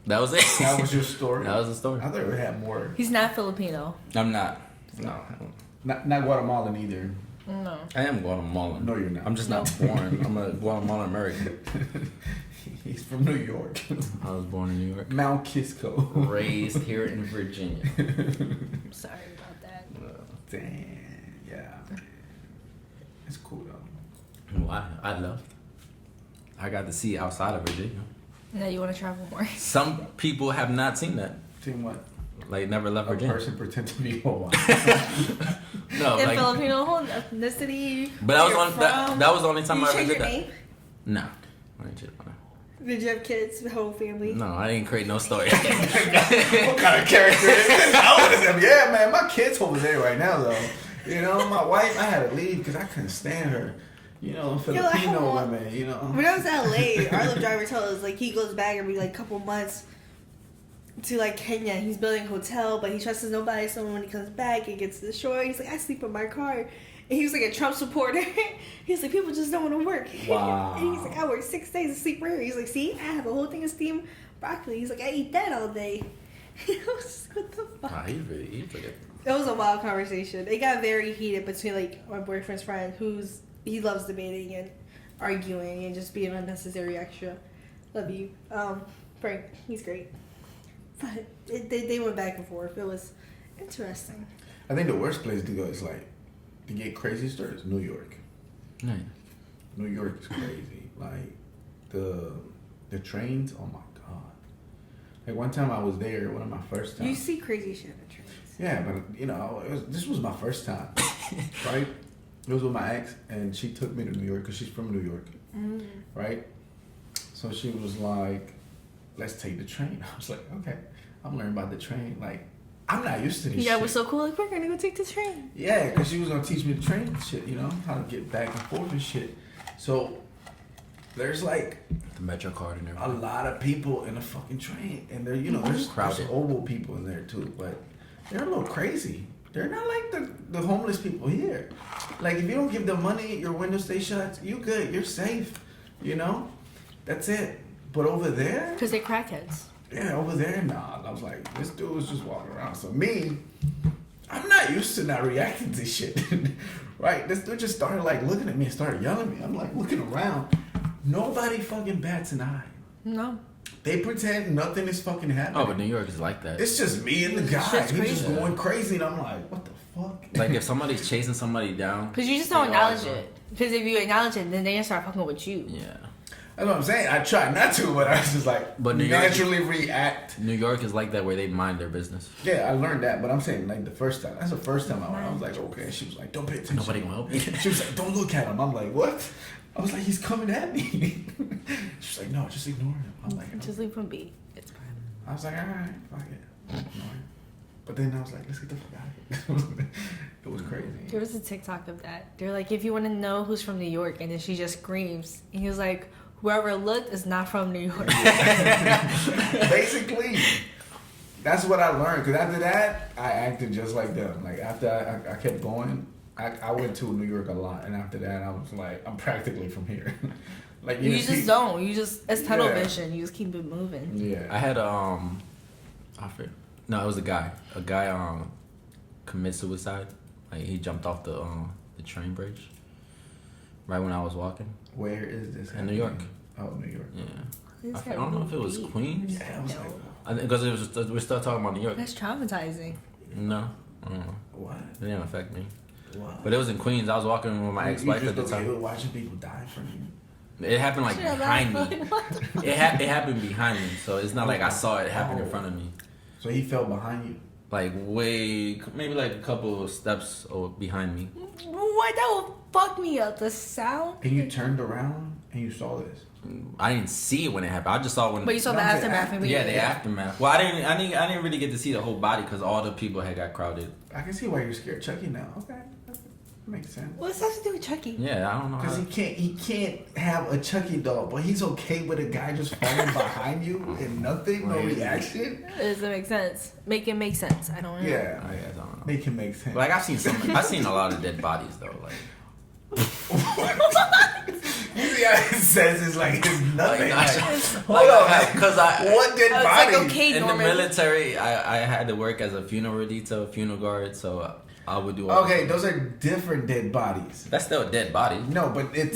That was it. That was your story. That was the story. I thought we had more. He's not Filipino. I'm not. No. Not Guatemalan either. No. I am Guatemalan. No, you're not. I'm just not born. I'm a Guatemalan American. He's from New York. I was born in New York. Mount Kisco. Raised here in Virginia. I'm sorry about that. Damn. Yeah. It's cool though. Well, I left. I got to see outside of Virginia. Now you want to travel more. Some people have not seen that. Seen what? Like never left A Virginia. person pretend to be Hawaiian. No, In like. Filipino, whole ethnicity. But that was where on you're that, from. that was the only time Did I you ever change did your that. name? No. I didn't change my name. Did you have kids, the whole family? No, I didn't create no story. What kind of character is this? I would have said, yeah, man, my kid's over there right now, though. You know, my wife, I had to leave because I couldn't stand her. You know, Filipino women, you know. When I was in LA, our Lyft driver told us, like, he goes back every, like, couple months to, like, Kenya. He's building a hotel, but he trusts nobody. So when he comes back and gets to the shore, he's like, I sleep in my car. And he was, like, a Trump supporter. He's like, people just don't want to work. Wow. And he's like, I work 6 days and sleep rare. He's like, see, I have a whole thing of steamed broccoli. He's like, I eat that all day. I was like, what the fuck? Nah, he took it. It was a wild conversation. It got very heated between, like, my boyfriend's friend, he loves debating and arguing and just being unnecessary extra. Love you. Frank, he's great. But they went back and forth. It was interesting. I think the worst place to go is like to get crazy stories. New York. No. New York is crazy. Like the trains. Oh my god. Like one time I was there. One of my first times. You see crazy shit on the trains. Yeah, but you know, this was my first time, right? It was with my ex, and she took me to New York because she's from New York, right? So she was like, "Let's take the train." I was like, "Okay." I'm learning about the train. Like, I'm not used to this. Yeah, shit. it was so cool. Like, we're gonna go take the train. Yeah, because she was gonna teach me the train and shit, you know, how to get back and forth and shit. So there's like The Metro card and a everything. lot of people in the fucking train, and there, you know, there's Crowded. old people in there too, but they're a little crazy. They're not like the homeless people here. Like if you don't give them money, your window stays shut, you good, you're safe, you know. That's it. But over there, Because they're crackheads. yeah, over there, nah. I was like, this dude was just walking around. So me, I'm not used to not reacting to shit. Right? This dude just started like looking at me and started yelling at me. I'm like looking around. Nobody fucking bats an eye. No. They pretend nothing is fucking happening. Oh, but New York is like that. It's just me and the guy. Shit's He's just crazy. going crazy, and I'm like, what the fuck? Like if somebody's chasing somebody down. Because you just don't they always acknowledge run. it. Because if you acknowledge it, then they just start fucking with you. Yeah. That's what I'm saying. I tried not to, but I was just like, But New York- naturally react. New York is like that where they mind their business. Yeah, I learned that, but I'm saying like the first time. That's the first time I went. I was like, okay. She was like, don't pay attention. Nobody gonna help you. She was like, don't look at him. I'm like, what? I was like, he's coming at me. She's like, no, just ignore him. I'm like, Just leave him be. It's fine. I was like, all right, fuck it. Ignore him. But then I was like, let's get the fuck out of here. It was crazy. There was a TikTok of that. They're like, if you want to know who's from New York, and then she just screams. And he was like, whoever looked is not from New York. Basically, that's what I learned. Because after that, I acted just like them. Like after I kept going, I went to New York a lot, and after that, I was like, I'm practically from here. Like You know, just don't. You just, it's tunnel Yeah. vision. You just keep it moving. Yeah. I had I no, it was a guy. A guy commit suicide. Like he jumped off the train bridge. Right when I was walking. Where is this? In New York. Oh, New York. Yeah. I don't know if it was Queens. Yeah, I was like, I think because it was we're still talking about New York. That's traumatizing. No, I don't know. what? It didn't affect me. What? But it was in Queens. I was walking with my ex-wife at the time. Watching people die from you. It happened like Shit, behind I'm me. like, what the fuck? It happened behind me, so it's not like I saw it happen in front of me. So he fell behind you. Like maybe like a couple of steps behind me. What? That would fuck me up. The sound. And you turned around and you saw this. I didn't see it when it happened. I just saw when. But you saw the No, I'm saying aftermath. after- maybe. Yeah, the aftermath. Well, I didn't really get to see the whole body because all the people had got crowded. I can see why you're scared, Chucky. Now, okay, that makes sense. What's that to do with Chucky? Yeah, I don't know. Because he can't have a Chucky doll, but he's okay with a guy just falling behind you and nothing, no Right. reaction. Does it make sense? Make it make sense. I don't know. Yeah, I don't know. make him make sense. Like I've seen a lot of dead bodies though. Like You see how it says it's like it's nothing. Like, Hold on, because what dead It's body? like, okay, in the Norman. military, I had to work as a funeral detail, funeral guard, so I would do. All Okay, those are different dead bodies. that's still a dead body. No, but they're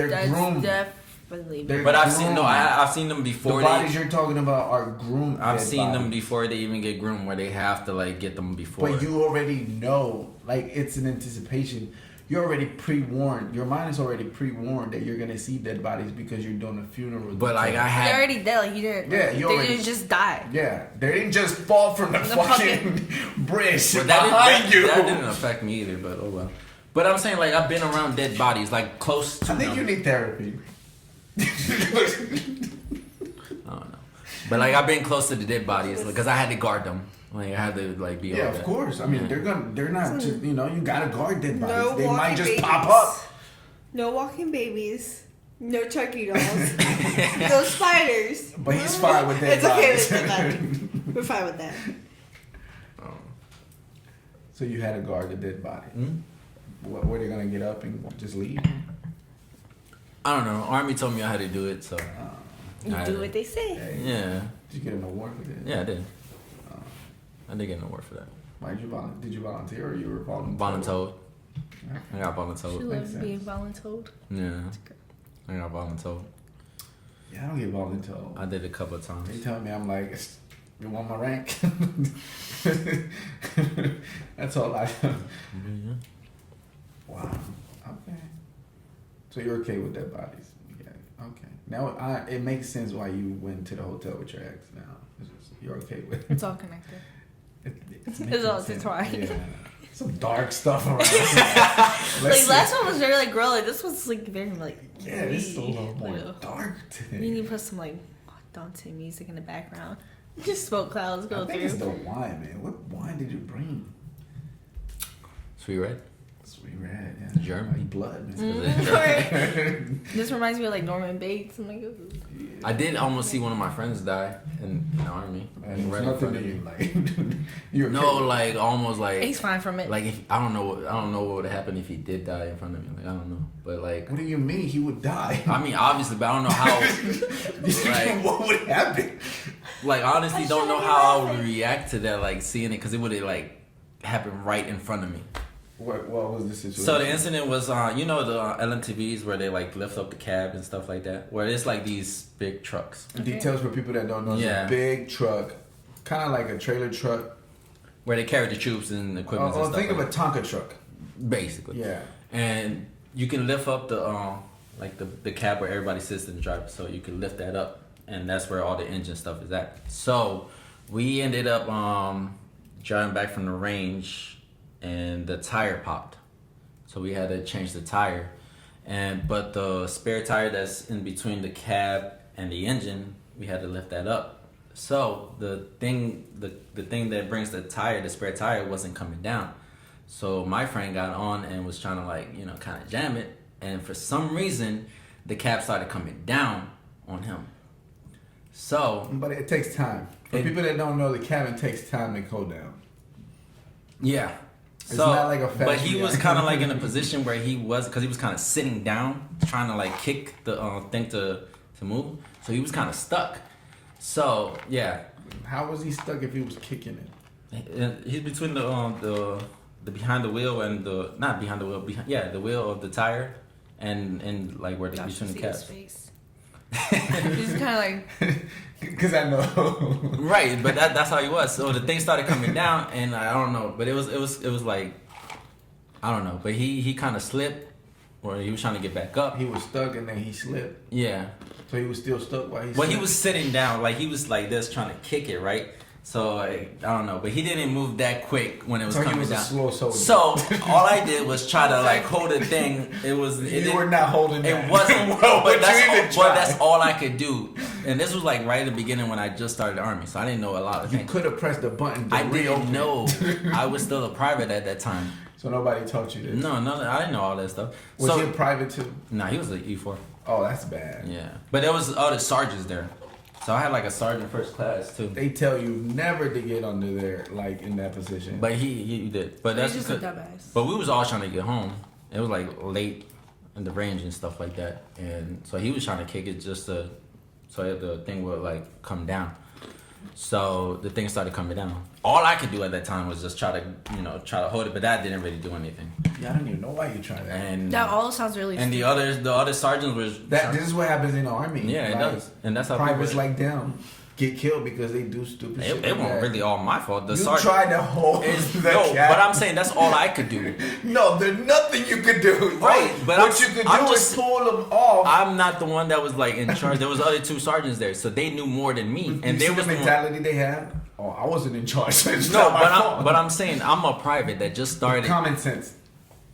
That's groomed. definitely. They're But I've groomed. seen them before. The bodies you're talking about are groomed. I've dead seen them bodies. before they even get groomed, where they have to like get them before. But you already know, like it's an anticipation. you're already pre-warned. Your mind is already pre-warned that you're gonna see dead bodies because you're doing a funeral. But like I You're had, already dead. Like you didn't. Yeah, you They already- didn't just die. Yeah, they didn't just fall from the fucking bridge but behind you. that didn't affect me either. But oh well. But I'm saying like I've been around dead bodies, like close to. I think you need therapy. I don't know. But like I've been close to the dead bodies because I had to guard them. Like I had to like be. Yeah, all of that. cour's. I mean, they're not just, you gotta guard dead bodies. No They might walking just babies. pop up. No walking babies. No Chucky dolls. No spiders. But he's fine with dead It's okay bodies. with that. We're fine with that. So you had to guard the dead body. Hmm? What, were they gonna get up and just leave? I don't know. Army told me I had to do it, so You I do did. what they say. Hey, yeah, Did you get an award for this? yeah, I did. I did get an award for that. Why did you volunteer? Did you volunteer or you were volunteering? Voluntold. Yeah. I got She voluntold. loves sense. being voluntold. Yeah, I got voluntold. Yeah, I don't get volunteered. I did it a couple of They times. tell me I'm like, you want my rank? That's all I. Yeah. Wow. Okay. So you're okay with dead bodies? Yeah. Okay. Now it makes sense why you went to the hotel with your ex. Now you're okay with. It's all connected. It's It's all making sense. intertwined. Yeah. Some dark stuff around. Like last one was very like girly. This one's like very like. Yeah, this is a little more Little. dark You today. need to put some like daunting music in the background. Just smoke clouds I go think it's through. the wine, man. What wine did you bring? Sweet red. Sweet red, yeah. German. Like blood, man. This reminds me of like Norman Bates. I'm like, ooh. I did almost see one of my friends die in the army. And Right it's in nothing front to of you, me. like you're No, okay. like almost like He's fine from it. like if, I don't know what would happen if he did die in front of me. Like I don't know, but like What do you mean he would die? I mean obviously, but I don't know how. Like- what would happen? Like honestly, I don't know shouldn't how I laugh. would react to that. Like seeing it because it would have like happened right in front of me. What was the situation? So the incident was, you know, the LMTVs where they like lift up the cab and stuff like that, where it's like these big trucks. Details for people that don't know. It's Yeah. a big truck, kind of like a trailer truck. Where they carry the troops and equipment and stuff. Think of a like Tonka truck. that. Basically. Yeah. And you can lift up the like the cab where everybody sits in the driver, so you can lift that up, and that's where all the engine stuff is at. So we ended up driving back from the range, and the tire popped, so we had to change the tire, but the spare tire that's in between the cab and the engine, we had to lift that up. So the thing that brings the spare tire wasn't coming down. So my friend got on and was trying to like, kind of jam it. And for some reason, the cab started coming down on him. So, But it takes time. For people that don't know, the cabin takes time to go down. yeah. It's not like a fast but he was reaction. kind of like in a position where he was, because he was kind of sitting down, trying to like kick the thing to move. So he was kind of stuck. So, yeah. How was he stuck if he was kicking it? He's between the behind the wheel and the not behind the wheel, the wheel of the tire, and like where the Josh between should the see his cabs. face. He's kind of like, Because I know. Right, but that's how he was. So the thing started coming down, and I don't know, but it was like, I don't know, but he kind of slipped, or he was trying to get back up. He was stuck and then he slipped. Yeah. So he was still stuck while he Well, he slipped? was sitting down, like he was like this trying to kick it, right? So I don't know, but he didn't move that quick when it was So he coming was a down. slow soldier. So all I did was try to like hold the thing. It was You were not holding that. It wasn't. Well, but you even that's tried. all I could do. And this was like right at the beginning when I just started the army, so I didn't know a lot of You things. could have pressed the button to I reopen didn't it. know. I was still a private at that time. So nobody taught you this. No, I didn't know all that stuff. Was So he a private too? nah, he was an E4. Oh, that's bad. Yeah, but there was other sergeants there, so I had like a sergeant first class too. They tell you never to get under there, like in that position. But he did. But that's he's just a because, dumbass. but we was all trying to get home. It was like late in the range and stuff like that, and so he was trying to kick it just so the thing would like come down. So the thing started coming down. All I could do at that time was just try to hold it, but that didn't really do anything. Yeah, I don't even know why you tried that. And That all sounds really. and the other sergeants was This is what happens in the army. yeah, it Like, does, and that's how privates people, like them. get killed because they do stupid shit. It wasn't really all my fault. The you sergeant tried to hold no, but I'm saying that's all I could do. No, there's nothing you could do. Right, but what you could do is pull them off. I'm not the one that was like in charge. There was other 2 sergeants there, so they knew more than me. And there was the mentality they have. Oh, I wasn't in charge. So it's no, not my fault. but I'm saying I'm a private that just started. Common sense.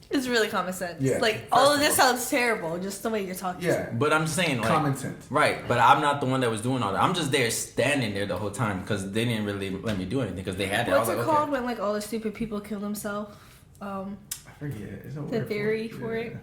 It's really common sense. Yeah. Like, all of this sounds terrible, just the way you're talking. Yeah. But I'm saying, like, common sense. Right, but I'm not the one that was doing all that. I'm just there standing there the whole time because they didn't really let me do anything because they had that. What's it called when, like, all the stupid people kill themselves? I forget. It's a The word theory for it?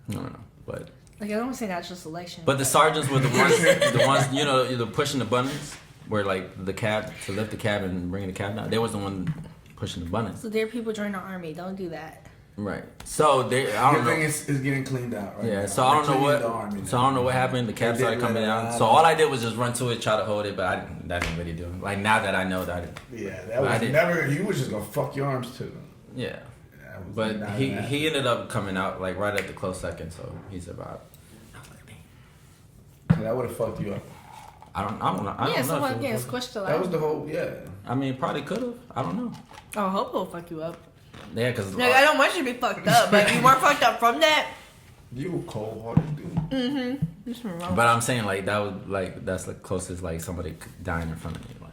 No, but... Like, I don't want to say natural selection. But the sergeants were the ones, you know, either pushing the buttons, where, like, the cab, to lift the cab and bring the cab down. They was the one pushing the buttons. So there are people join the army. Don't do that. Right. So they, I don't know. Thing is getting cleaned out. Right Yeah. now. So I don't know what. Army, So I don't know what happened. The cab started coming down. So all I did was just run to it, try to hold it, but that didn't really do it. Like now that I know that. Yeah, that was never. You was just gonna fuck your arms too. Yeah. But he ended up coming out like right at the close second, so he survived. That would have fucked you up. I don't know. Yeah, someone getting squished alive. That was the whole. Yeah. I mean, probably could have. I don't know. I hope it'll fuck you up. Yeah, because I don't want you to be fucked up, but if you weren't fucked up from that. You a cold-hearted dude. Mm-hmm. But I'm saying like that was like that's the closest like somebody dying in front of me, like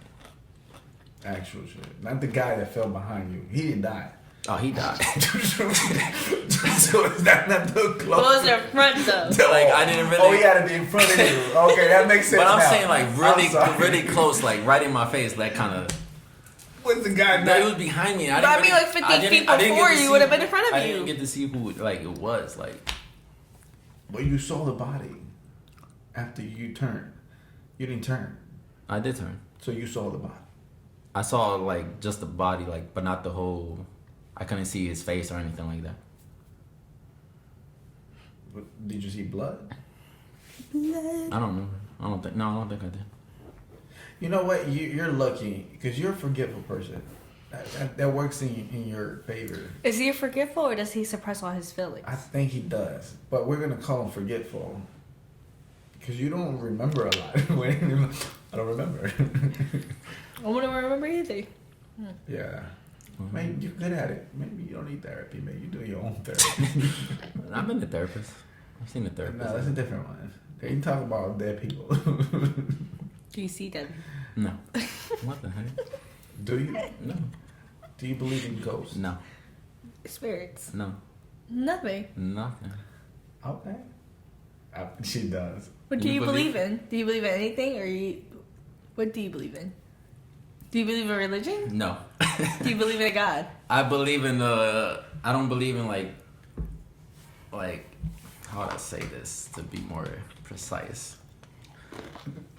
actual shit. Not the guy that fell behind you. He didn't die. Oh, he died. So is that not the closest? What was their front though? Like I didn't really. Oh, he had to be in front of you. Okay, that makes sense. But I'm now. saying like really close, like right in my face, that kind of. What's the guy? No, he was behind me. But I mean, like 50 feet before you would have been in front of you. I didn't get to see who like it was like. But you saw the body after you turned. You didn't turn. I did turn. So you saw the body. I saw like just the body, like, but not the whole. I couldn't see his face or anything like that. But did you see blood? Blood. I don't remember. I don't think I did. You know what? You're lucky because you're a forgetful person. That works in your favor. Is he forgetful or does he suppress all his feelings? I think he does, but we're gonna call him forgetful because you don't remember a lot. I don't remember. I wouldn't remember either. Yeah. Maybe you're good at it. Maybe you don't need therapy. Maybe you do your own therapy. I've been to therapist. I've seen the therapist. No, that's a different one. They talk about dead people. Do you see them? No. What the heck? Do you? No. Do you believe in ghosts? No. Spirits? No. Nothing. Nothing. Okay. She does. What do you believe in? Do you believe in anything what do you believe in? Do you believe in religion? No. Do you believe in a God? I believe in I don't believe in like how would I say this to be more precise?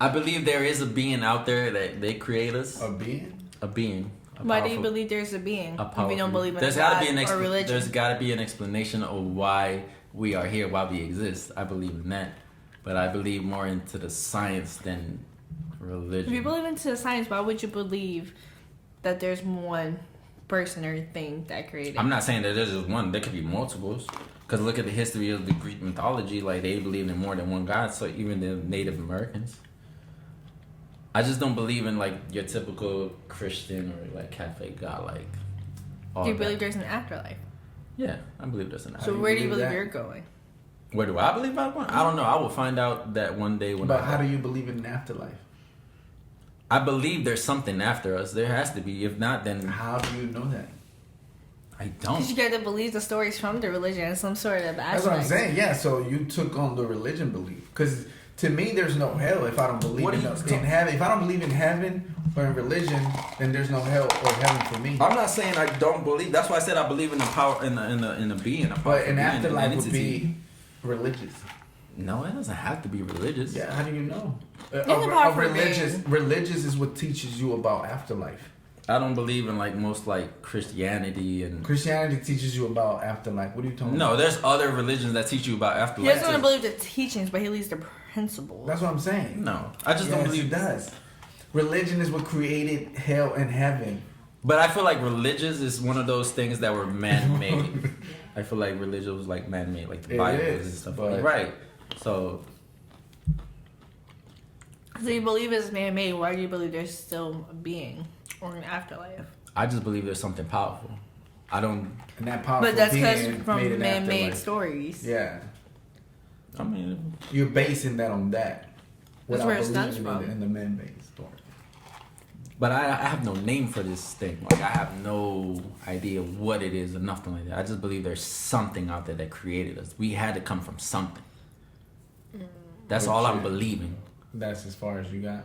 I believe there is a being out there that they create us. A being? A being. Why do you believe there's a being if you don't believe in there's a God gotta be or religion? There's got to be an explanation of why we are here, why we exist. I believe in that. But I believe more into the science than religion. If you believe into the science, why would you believe that there's one person or thing that created? I'm not saying that there's just one. There could be multiples. Because look at the history of the Greek mythology. Like, they believed in more than one God. So even the Native Americans. I just don't believe in, like, your typical Christian or, like, Catholic God. Like, all do you that. believe there's an afterlife? Yeah, I believe there's an So afterlife. where do you believe believe that? you're going? Where do I believe I want? I don't know. I will find out that one day when But how do you believe in an afterlife? I believe there's something after us. There has to be. If not, then How do you know that? I Because don't. you got to believe the stories from the religion in some sort of aspect. That's what I'm saying. Yeah, so you took on the religion belief. Because to me, there's no hell if I don't believe What are in you heaven. If I don't believe in heaven or in religion, then there's no hell or heaven for me. I'm not saying I don't believe. That's why I said I believe in the power in the being. But an afterlife would be religious. No, it doesn't have to be religious. Yeah, how do you know? the power for Religious is what teaches you about afterlife. I don't believe in like most like Christianity and Christianity teaches you about afterlife. What are you talking about? no. There's other religions that teach you about He afterlife. doesn't want to believe the teachings, but he believes the principles. That's what I'm saying. No, I just don't Yes, believe it does. Religion is what created hell and heaven. But I feel like religious is one of those things that were man-made. I feel like religion was like man-made, like the It Bible is, and stuff. but- Right. So So you believe it's man-made. Why do you believe there's still a being or an afterlife? I just believe there's something powerful. I don't. And that powerful But that's being because from made an man-made afterlife. stories. Yeah. I mean, You're basing that on that. That's without where it stems believing from. in the man-made story. but I have no name for this thing. Like I have no idea what it is or nothing like that. I just believe there's something out there that created us. We had to come from something. That's all I'm believing. That's as far as you got.